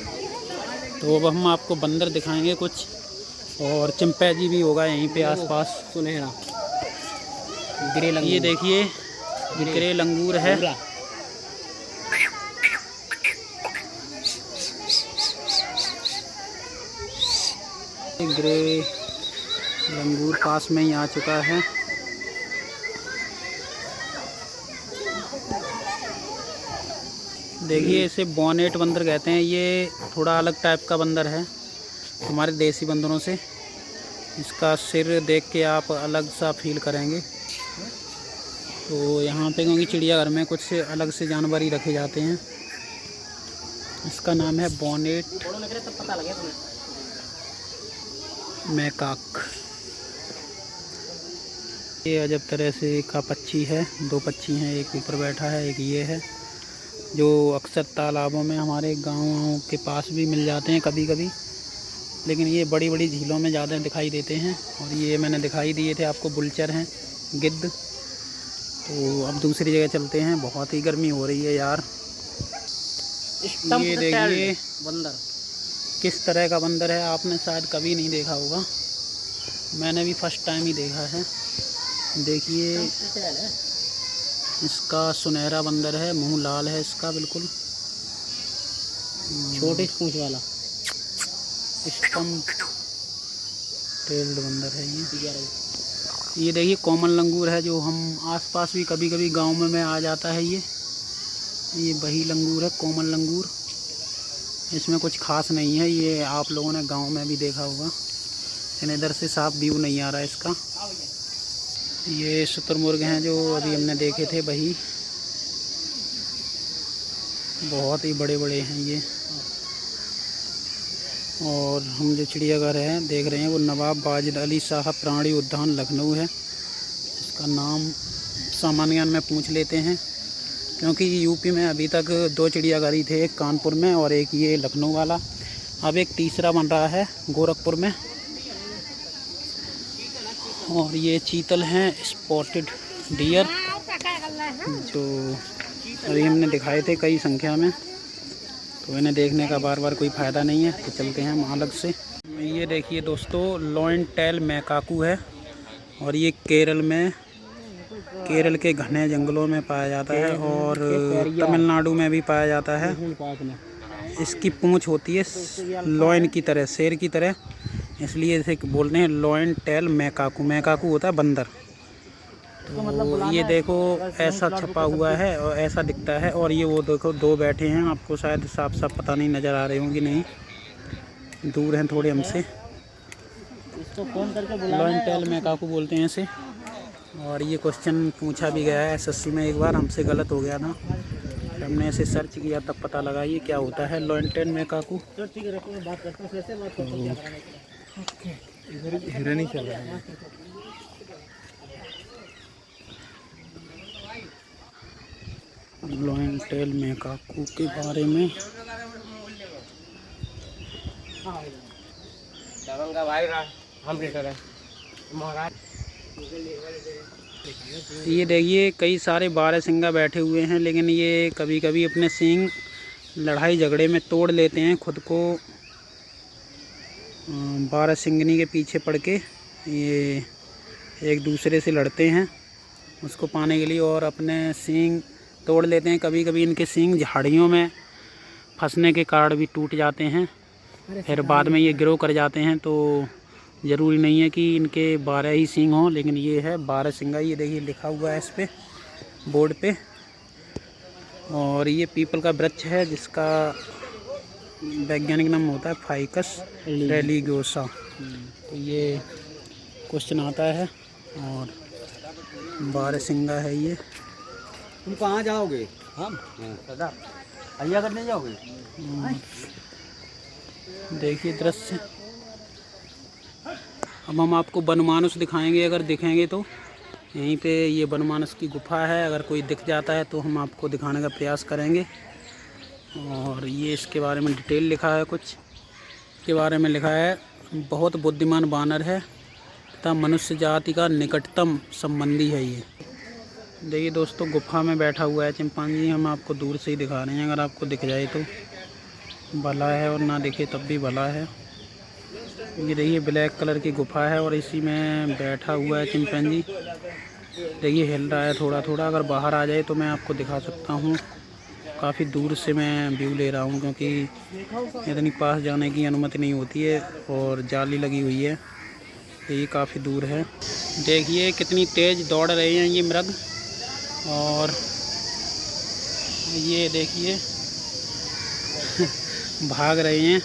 तो अब हम आपको बंदर दिखाएंगे कुछ, और चिंपैंजी भी होगा यहीं पे आसपास। सुनहरा ग्रे लंगूर, ये देखिए ग्रे लंगूर है। ग्रे लंगूर पास में ही आ चुका है। देखिए इसे बॉनेट बंदर कहते हैं। ये थोड़ा अलग टाइप का बंदर है हमारे देसी बंदरों से। इसका सिर देख के आप अलग सा फील करेंगे। तो यहाँ पे क्योंकि चिड़ियाघर में कुछ अलग से जानवर ही रखे जाते हैं। इसका नाम है बॉनेट मैकाक। ये अजब तरह से का पक्षी है। 2 पक्षी हैं, एक ऊपर बैठा है, एक ये है, जो अक्सर तालाबों में हमारे गाँव के पास भी मिल जाते हैं कभी कभी, लेकिन ये बड़ी बड़ी झीलों में ज़्यादा दिखाई देते हैं। और ये मैंने दिखाई दिए थे आपको, बुलचर हैं गिद्ध। तो अब दूसरी जगह चलते हैं, बहुत ही गर्मी हो रही है यार। ये देखिए बंदर किस तरह का बंदर है, आपने शायद कभी नहीं देखा होगा, मैंने भी फर्स्ट टाइम ही देखा है। देखिए इसका सुनहरा बंदर है, मुंह लाल है इसका बिल्कुल, छोटे पूंछ वाला स्टम्प टेल्ड बंदर है ये देखिए कॉमन लंगूर है, जो हम आसपास भी कभी कभी गांव में आ जाता है। ये वही लंगूर है, कॉमन लंगूर। इसमें कुछ खास नहीं है, ये आप लोगों ने गांव में भी देखा होगा। लेकिन इधर से साफ व्यू नहीं आ रहा है इसका। ये शुतुरमुर्ग हैं जो अभी हमने देखे थे, वही बहुत ही बड़े बड़े हैं ये। और हम जो चिड़ियाघर है देख रहे हैं वो नवाब वाजिद अली शाह प्राणी उद्यान लखनऊ है। इसका नाम सामान्य ज्ञान में पूछ लेते हैं, क्योंकि यूपी में अभी तक 2 चिड़ियाघर ही थे, एक कानपुर में और एक ये लखनऊ वाला। अब एक तीसरा बन रहा है गोरखपुर में। और ये चीतल हैं, स्पॉटेड डियर, जो अभी हमने दिखाए थे कई संख्या में। तो इन्हें देखने का बार बार कोई फ़ायदा नहीं है, तो चलते हैं हम अलग से। ये देखिए दोस्तों लॉयन टेल मैकाकू है, और ये केरल के घने जंगलों में पाया जाता है और तमिलनाडु में भी पाया जाता है। इसकी पूंछ होती है लॉयन की तरह, शेर की तरह, इसलिए इसे बोलते हैं लॉयन टेल मैकाकू। मैकाकू होता है बंदर। तो ये देखो ऐसा छपा हुआ है और ऐसा दिखता है। और ये वो देखो दो बैठे हैं, आपको शायद साफ साफ पता नहीं नज़र आ रहे होंगे, नहीं दूर हैं थोड़े हमसे। इसको फोन करके बुलाना लॉयन है। टेल मैकाकू बोलते हैं इसे। और ये क्वेश्चन पूछा भी गया है एसएससी में एक बार, हमसे गलत हो गया था, हमने ऐसे सर्च किया तब पता लगा ये क्या होता है लॉयन टेल मैकाकू। तो ठीक है, रखो, बात करते हैं, कैसे बात करते हैं, क्या कराने के लिए। इधर हिरन ही चल रहा है। लॉयन टेल मैकाकू के बारे में का भाई हम है महाराज। ये देखिए कई सारे बारहसिंगा बैठे हुए हैं, लेकिन ये कभी कभी अपने सींग लड़ाई झगड़े में तोड़ लेते हैं खुद को। बारहसिंगनी के पीछे पड़ के ये एक दूसरे से लड़ते हैं उसको पाने के लिए, और अपने सींग तोड़ लेते हैं। कभी कभी इनके सींग झाड़ियों में फंसने के कारण भी टूट जाते हैं, फिर बाद में ये ग्रो कर जाते हैं। तो ज़रूरी नहीं है कि इनके 12 ही सींग हों, लेकिन ये है बारहसिंगा। ये देखिए लिखा हुआ है इस पे बोर्ड पे। और ये पीपल का वृक्ष है जिसका वैज्ञानिक नाम होता है फाइकस रेलिगोसा। तो ये क्वेश्चन आता है। और बारहसिंगा है ये। तुम कहाँ जाओगे? हम सदा अय्या करने जाओगे? देखिए दृश्य। अब हम आपको बनमानस दिखाएंगे, अगर दिखेंगे तो। यहीं पे ये बनमानस की गुफा है, अगर कोई दिख जाता है तो हम आपको दिखाने का प्रयास करेंगे। और ये इसके बारे में डिटेल लिखा है, कुछ के बारे में लिखा है। बहुत बुद्धिमान बानर है तथा मनुष्य जाति का निकटतम संबंधी है ये। देखिए दोस्तों गुफा में बैठा हुआ है चिंपांजी, हम आपको दूर से ही दिखा रहे हैं, अगर आपको दिख जाए तो भला है और ना दिखे तब भी भला है। ये देखिए ब्लैक कलर की गुफा है और इसी में बैठा हुआ है चिंपांजी। देखिए हिल रहा है थोड़ा थोड़ा, अगर बाहर आ जाए तो मैं आपको दिखा सकता हूँ। काफ़ी दूर से मैं व्यू ले रहा हूँ क्योंकि इतनी पास जाने की अनुमति नहीं होती है और जाली लगी हुई है, तो ये काफ़ी दूर है। देखिए कितनी तेज़ दौड़ रहे हैं ये मृग। और ये देखिए भाग रहे हैं।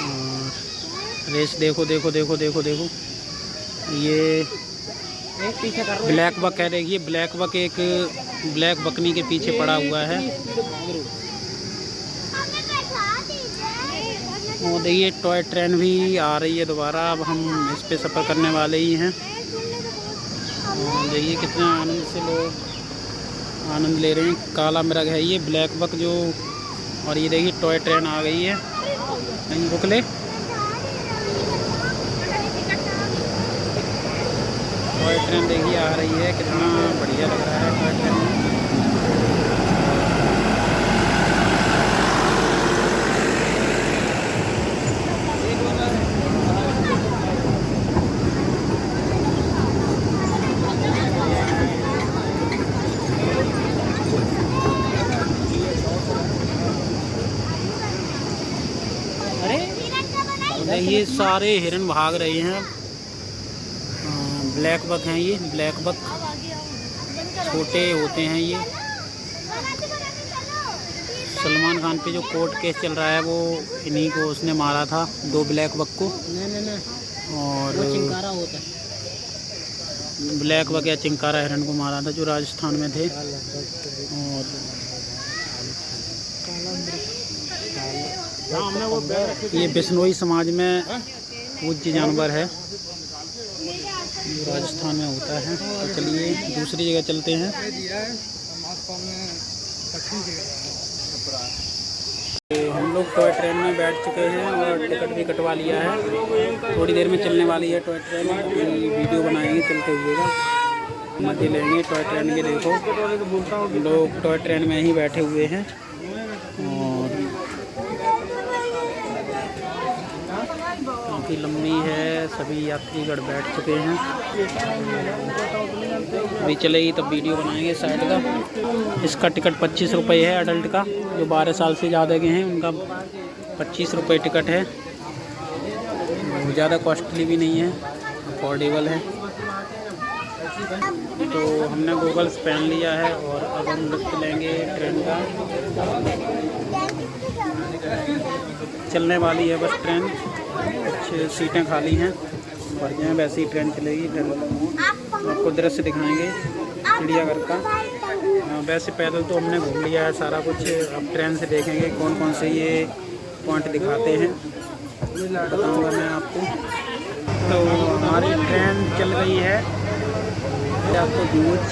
और रेस देखो देखो देखो देखो देखो, ये ब्लैक बक है। देखिए ब्लैक बक एक ब्लैक बकनी के पीछे पड़ा हुआ है। और देखिए टॉय ट्रेन भी आ रही है दोबारा, अब हम इस पे सफ़र करने वाले ही हैं। और देखिए कितना आनंद से लोग आनंद ले रहे हैं। काला मृग है ये ब्लैक बक जो। और ये देखिए टॉय ट्रेन आ गई है, कहीं रुक ले। टॉय ट्रेन देखिए आ रही है, कितना बढ़िया लग रहा है टॉय ट्रेन में। ये सारे हिरन भाग रहे हैं। ब्लैक बक हैं ये, ब्लैक बक छोटे होते हैं ये। सलमान खान पे जो कोर्ट केस चल रहा है वो इन्हीं को उसने मारा था, 2 ब्लैक बक को। नहीं और वो चिंकारा होता है। ब्लैक बक या चिंकारा हिरन को मारा था जो राजस्थान में थे। और ये बिश्नोई समाज में पूज्य जानवर है, राजस्थान में होता है। तो चलिए दूसरी जगह चलते हैं। तो हम लोग टॉय ट्रेन में बैठ चुके हैं और टिकट भी कटवा लिया है। थोड़ी देर में चलने वाली है टॉय ट्रेन, वीडियो बनाएंगे चलते हुए का, मजे लेंगे टॉय ट्रेन के। देखो लोग टॉय ट्रेन में ही बैठे हुए हैं और काफ़ी लंबी है, सभी यात्रीगण बैठ चुके हैं। अभी चलेगी तब वीडियो बनाएंगे साइड का। इसका टिकट 25 रुपये है अडल्ट का, जो 12 साल से ज़्यादा के हैं उनका 25 रुपये टिकट है। ज़्यादा कॉस्टली भी नहीं है, अफोर्डेबल है। तो हमने गूगल्स पहन लिया है और अब हम लिफ्ट लेंगे ट्रेन का। चलने वाली है बस ट्रेन, कुछ सीटें खाली हैं, बढ़िया है। वैसे ही ट्रेन चलेगी, फिर आपको दृश्य दिखाएंगे चिड़ियाघर का। वैसे पैदल तो हमने घूम लिया है सारा कुछ, अब ट्रेन से देखेंगे कौन कौन से ये पॉइंट दिखाते हैं, बताऊंगा मैं आपको। तो हमारी ट्रेन चल रही है, आपको व्यूज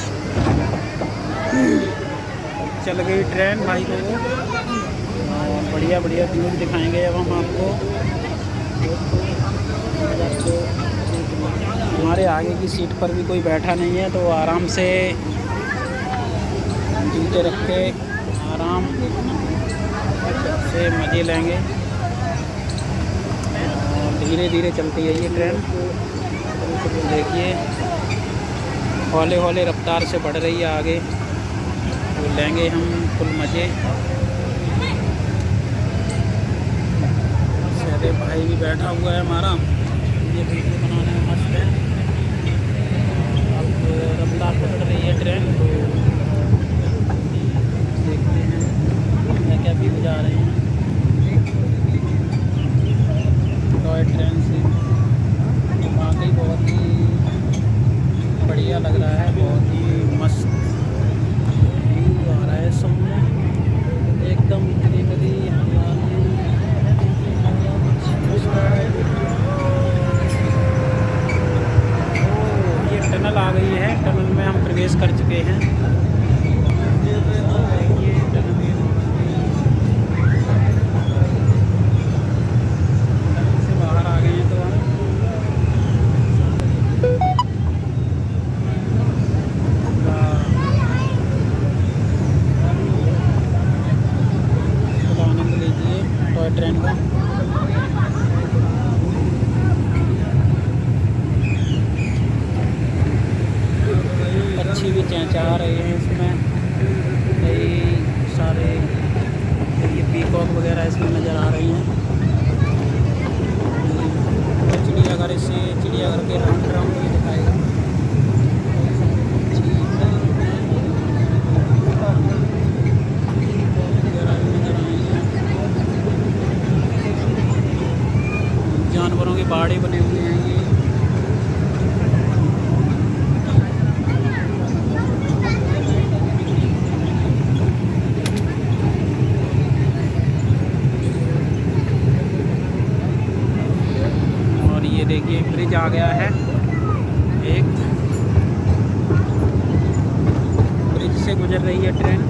चल गई ट्रेन भाई को, बढ़िया बढ़िया व्यूज दिखाएंगे अब हम आपको। हमारे आगे की सीट पर भी कोई बैठा नहीं है, तो आराम से जूते रख के आराम से मज़े लेंगे। धीरे धीरे चलती है ये ट्रेन, देखिए हौले हौले रफ्तार से बढ़ रही है आगे, तो लेंगे हम फुल मज़े। सहदेव भाई भी बैठा हुआ है हमारा, ये वीडियो बनाने में मस्त है। अब रफ्तार पकड़ रही है ट्रेन, तो देखते हैं क्या क्या व्यू जा रहे हैं टॉय ट्रेन से। वाकई बहुत ही बढ़िया लग रहा है, बहुत ही मस्त व्यू आ रहा है सामने, एकदम ग्रीनरी हरियाली। ये टनल आ गई है, टनल में हम प्रवेश कर चुके हैं। ये टनल से बाहर आ गए हैं, तो हम आनंद लीजिए टॉय ट्रेन का। पक्षी भी चहचहा रहे हैं इसमें, कई सारे ये पीकॉक वगैरह इसमें नज़र आ रही हैं। चिड़ियाघर से चिड़ियाघर के राउंड राउंड भी दिखाएगा। जानवरों के बाड़े बने हुए हैं ये। और ये देखिए ब्रिज आ गया है, एक ब्रिज से गुजर रही है ट्रेन।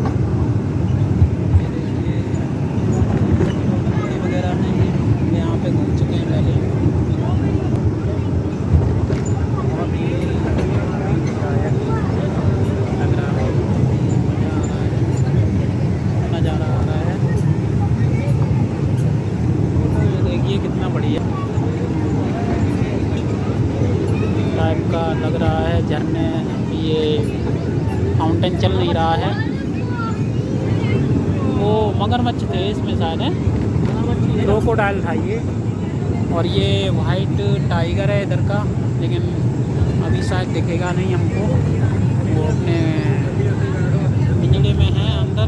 वगैरह हैं ये यहाँ पे घूम चुके हैं पहले। बहुत ही लग रहा है, नज़ारा आ रहा है। ये देखिए कितना बढ़िया टाइप का लग रहा है, झरने, ये फाउंटेन चल नहीं रहा है। वो मगरमच्छ थे इसमें शायद, है क्रोकोडाइल था ये। और ये वाइट टाइगर है इधर का, लेकिन अभी शायद दिखेगा नहीं हमको, वो अपने पिंजड़े में है अंदर।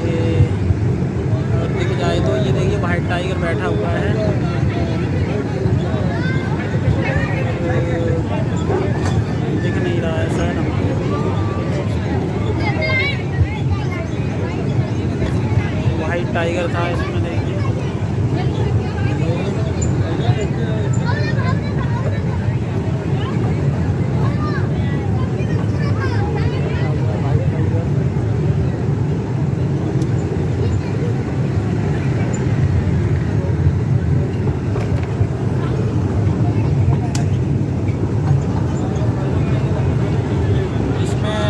ये दिख जाए तो ये देखिए वाइट टाइगर बैठा हुआ है, दिख नहीं रहा है शायद हमको। वाइट टाइगर था इसमें, देखिए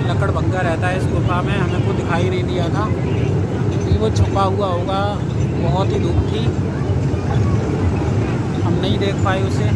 लकड़बग्गा रहता है इस गुफा में, हमें को दिखाई नहीं दिया था, वो छुपा हुआ होगा, बहुत ही धूप थी, हम नहीं देख पाए उसे।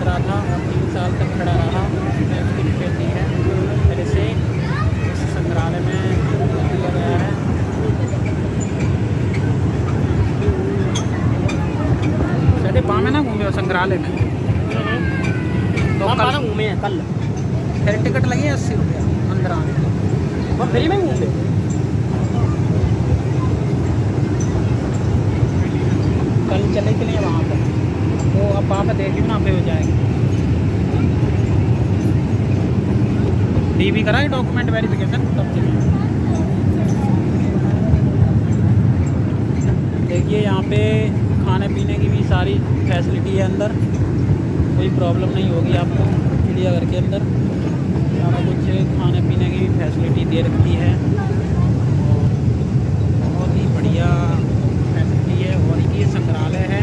उतरा था और 3 साल तक खड़ा रहा। उसने उसकी टिकट दी है। फिर इसे इस संग्रहालय में दिया गया है। शायद पाँव में ना घूमे हो संग्रहालय में तो कल घूमे हैं कल, फिर टिकट लगी है 80 रुपया अंदर आने की। और फ्री में घूमे। कल चले के लिए वहाँ पर तो अब वहाँ पर देखिए ना पे हो जाएगी। DV कराए डॉक्यूमेंट वेरिफिकेशन तब चलिए। देखिए यहाँ पे खाने पीने की भी सारी फैसिलिटी है अंदर, कोई प्रॉब्लम नहीं होगी आपको। चिड़ियाघर के अंदर सारा कुछ खाने पीने की भी फैसिलिटी दे रखी है और बहुत ही बढ़िया फैसिलिटी है। और ये संग्रहालय है,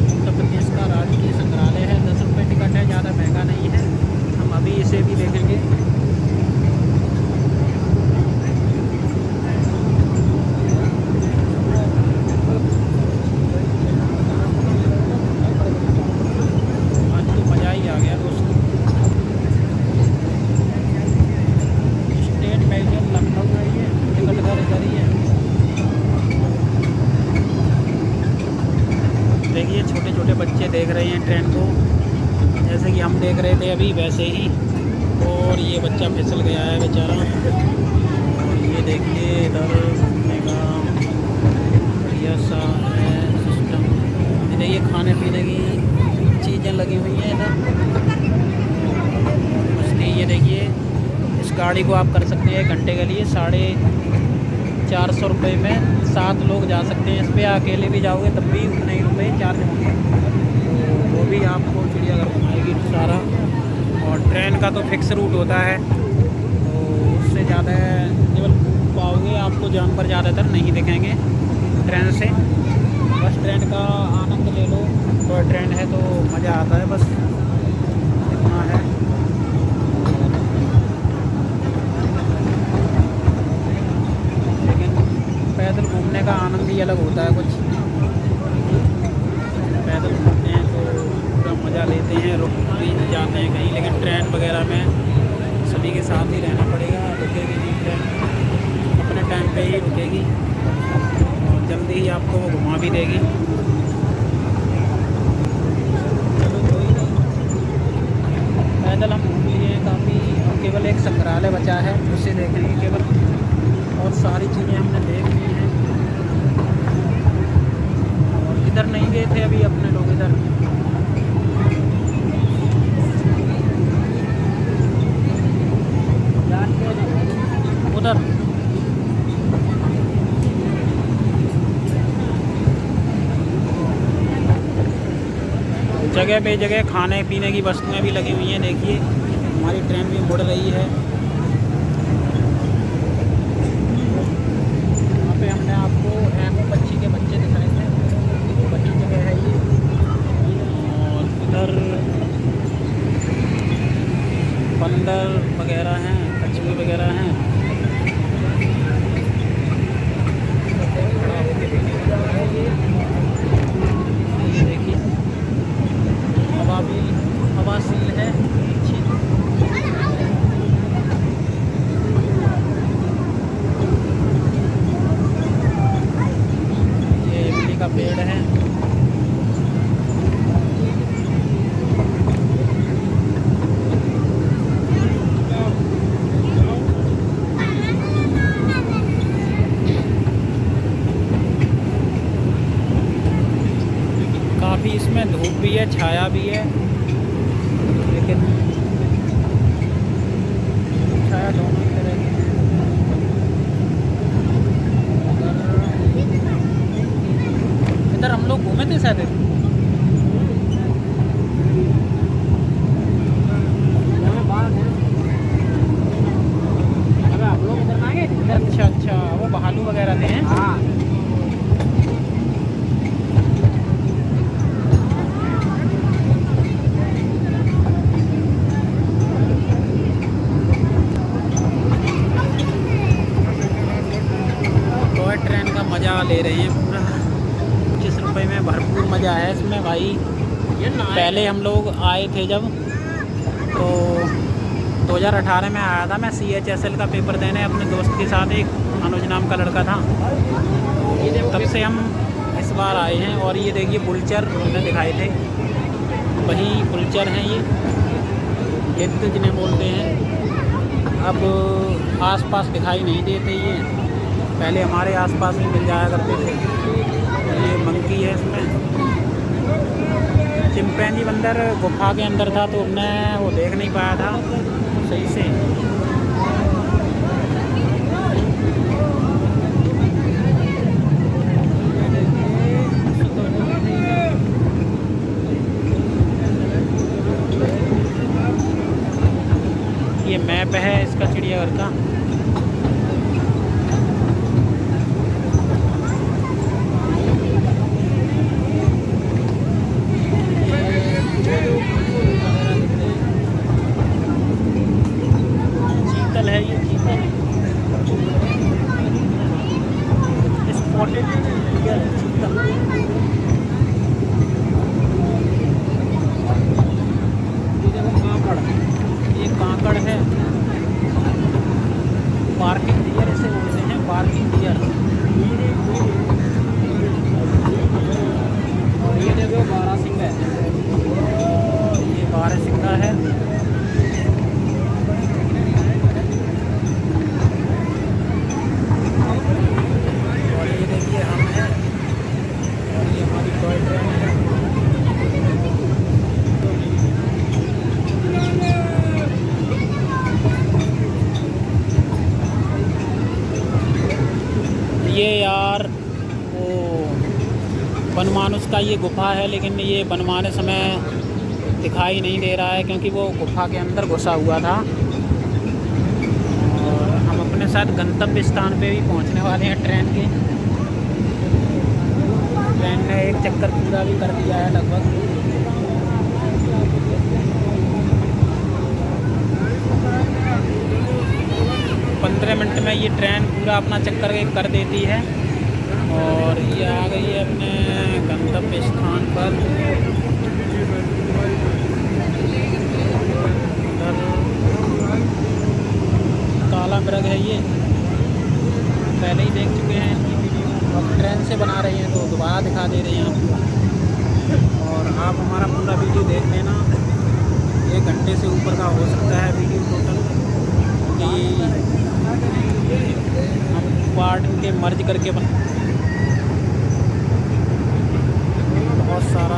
उत्तर प्रदेश का राष्ट्रीय संग्रहालय है। 10 रुपये टिकट है, ज़्यादा महंगा नहीं है। हम अभी इसे भी देखेंगे। देखिए छोटे छोटे बच्चे देख रहे हैं ट्रेन को, जैसे कि हम देख रहे थे अभी वैसे ही। और ये बच्चा फिसल गया है बेचारा। और ये देखिए इधर घूमने का बढ़िया सा है सिस्टम। ये देखिए खाने पीने की चीज़ें लगी हुई हैं इधर मस्ती। ये देखिए इस गाड़ी को आप कर सकते हैं 1 घंटे के लिए 450 रुपये में 7 लोग जा सकते हैं। इस पर अकेले भी जाओगे तब भी उतने ही रुपये चार्ज होंगे। तो वो भी आपको चिड़ियाघर घुमाएगी सारा। और ट्रेन का तो फिक्स रूट होता है तो उससे ज़्यादा केवल पाओगे, आपको जानवर ज़्यादातर नहीं दिखेंगे ट्रेन से। बस ट्रेन का आनंद ले लो। तो ट्रेन है तो मज़ा आता है, बस इतना है। पैदल घूमने का आनंद ही अलग होता है कुछ। पैदल घूमते हैं तो पूरा मज़ा लेते हैं, रुक भी जाते हैं कहीं। लेकिन ट्रेन वगैरह में सभी के साथ ही रहना पड़ेगा। रुकेगी नहीं ट्रेन, अपने टाइम पे ही रुकेगी और जल्दी ही आपको वो घुमा भी देगी। चलो कोई नहीं, पैदल हम घूम लिए हैं काफ़ी। और केवल एक संग्रहालय बचा है, उसे देखेंगे केवल। और सारी चीज़ें हमने देख ली हैं। और इधर नहीं गए थे अभी अपने लोग, इधर उधर जगह पे जगह खाने पीने की वस्तुएं भी लगी हुई हैं। देखिए हमारी ट्रेन भी मुड़ रही है। हमने आपको एमो पक्षी के बच्चे दिखाए थे, बड़ी जगह है ये। और इधर बंदर वगैरह हैं, कछुए वगैरह हैं। ये देखिए हवा भी हवासील है अच्छी। का पेड़ है। काफ़ी इसमें धूप भी है, छाया भी है, लेकिन छाया दोनों ही तरह की है। इधर हम लोग घूमे थे शायद। अच्छा अच्छा, वो भालू वगैरह थे। हाँ टॉय ट्रेन का मज़ा ले रहे हैं पूरा। 25 रुपये में भरपूर मज़ा है इसमें भाई। पहले हम लोग आए थे जब, तो 2018 में आया था मैं CHSL का पेपर देने अपने दोस्त के साथ, एक अनुज नाम का लड़का था। तब से हम इस बार आए हैं। और ये देखिए बुलचर हमने दिखाए थे, वही बुलचर हैं ये तो जिन्हें बोलते हैं। अब आसपास दिखाई नहीं देते ये, पहले हमारे आसपास ही मिल जाया करते थे। ये मंकी है, इसमें चिंपैंजी बंदर गुफा के अंदर था तो मैं वो देख नहीं पाया था सही से। ये मैप है इसका चिड़ियाघर का। चीतल है, ये चीतल स्पॉटेड चीतल। ये कांकड़ है, पार्किंग डियर इसे बोलते हैं, पार्किंग डियर। और ये देखो बारहसिंगा है, ये बारहसिंगा है। और ये देखिए हम हैं, और ये हमारी टॉय ट्रेन है। ये यार वो बनमानुस का ये गुफा है, लेकिन ये बनमानुस हमें दिखाई नहीं दे रहा है क्योंकि वो गुफा के अंदर घुसा हुआ था। और हम अपने साथ गंतव्य स्थान पे भी पहुंचने वाले हैं ट्रेन के। ट्रेन ने एक चक्कर पूरा भी कर दिया है लगभग। पंद्रह मिनट में ये ट्रेन पूरा अपना चक्कर कर देती है। और ये आ गई है अपने गंतव्य स्थान पर। काला मृग है ये, पहले ही देख चुके हैं इनकी वीडियो, अब ट्रेन से बना रही हैं तो दोबारा दिखा दे रही हैं आपको। और आप हमारा पूरा वीडियो देख लेना, 1 घंटे से ऊपर का हो सकता है वीडियो टोटल, कि हम पार्ट के मर्ज करके बहुत सारा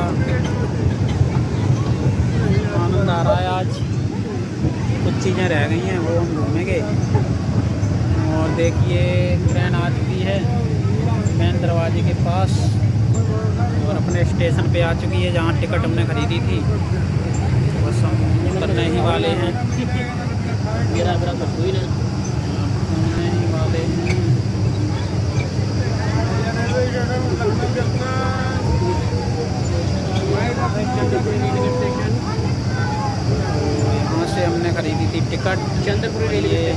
आनंद आ रहा है। आज कुछ चीज़ें रह गई हैं वो हम घूमेंगे। और देखिए ट्रेन आ चुकी है मेन दरवाजे के पास और अपने स्टेशन पे आ चुकी है जहाँ टिकट हमने ख़रीदी थी। बस हम उतरने ही वाले हैं, मेरा कुछ हुई ना घूमने ही वाले हैं। यहाँ से हमने ख़रीदी थी टिकट चंद्रपुरी रेलवे,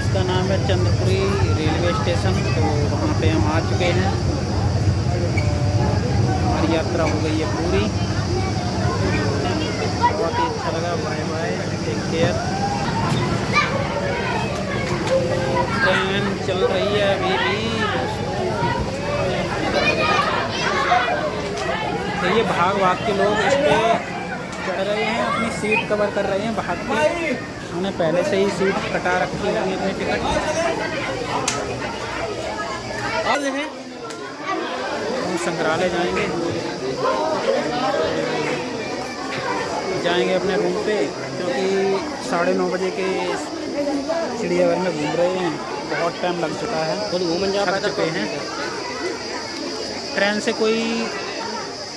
इसका नाम है चंद्रपुरी रेलवे स्टेशन। तो वहाँ पे हम आ चुके हैं, हमारी यात्रा हो गई है पूरी। बहुत ही अच्छा लगा, bye bye, take care. Train चल रही है अभी भी। तो ये भाग भाग के लोग इस पर चढ़ रहे हैं, अपनी सीट कवर कर रहे हैं भाग के। उन्हें पहले से ही सीट कटा रखी है अपने टिकट। अब है हम संग्रहालय जाएंगे अपने रूम पे, क्योंकि 9:30 बजे के चिड़ियाघर में घूम रहे हैं, बहुत टाइम लग चुका है, खुद घूमन जा थक चुके हैं। ट्रेन से कोई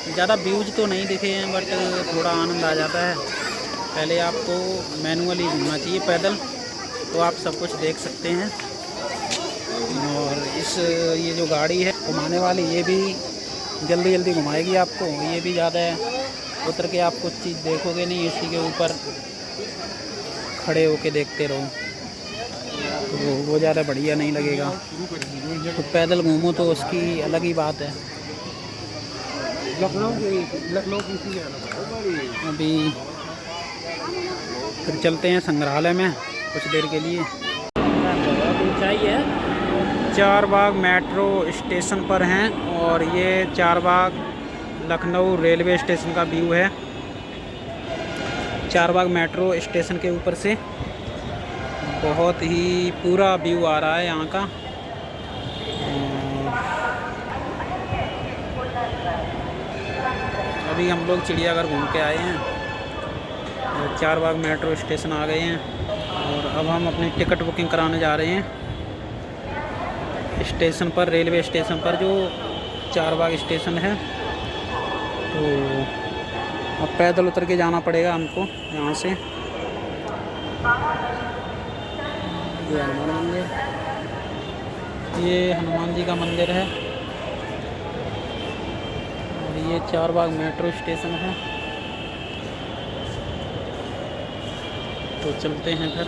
ज़्यादा व्यूज तो नहीं दिखे हैं, बट थोड़ा आनंद आ जाता है। पहले आपको मैनुअली घूमना चाहिए पैदल, तो आप सब कुछ देख सकते हैं। और ये जो गाड़ी है घुमाने वाली, ये भी जल्दी जल्दी घुमाएगी आपको। ये भी ज़्यादा उतर के आप कुछ चीज़ देखोगे नहीं, इसी के ऊपर खड़े होके देखते रहो, तो वो ज़्यादा बढ़िया नहीं लगेगा। तो पैदल घूमो तो उसकी अलग ही बात है। लखनऊ की इसी में अभी फिर चलते हैं संग्रहालय में कुछ देर के लिए। ऊंचाई है। चारबाग मेट्रो स्टेशन पर हैं और ये चारबाग लखनऊ रेलवे स्टेशन का व्यू है। चारबाग मेट्रो स्टेशन के ऊपर से बहुत ही पूरा व्यू आ रहा है यहाँ का। अभी हम लोग चिड़ियाघर घूम के आए हैं, चारबाग मेट्रो स्टेशन आ गए हैं और अब हम अपनी टिकट बुकिंग कराने जा रहे हैं स्टेशन पर, रेलवे स्टेशन पर जो चारबाग स्टेशन है। तो अब पैदल उतर के जाना पड़ेगा हमको यहाँ से। ये हनुमान मंदिर, ये हनुमान जी का मंदिर है और ये चारबाग मेट्रो स्टेशन है। तो चलते हैं फिर।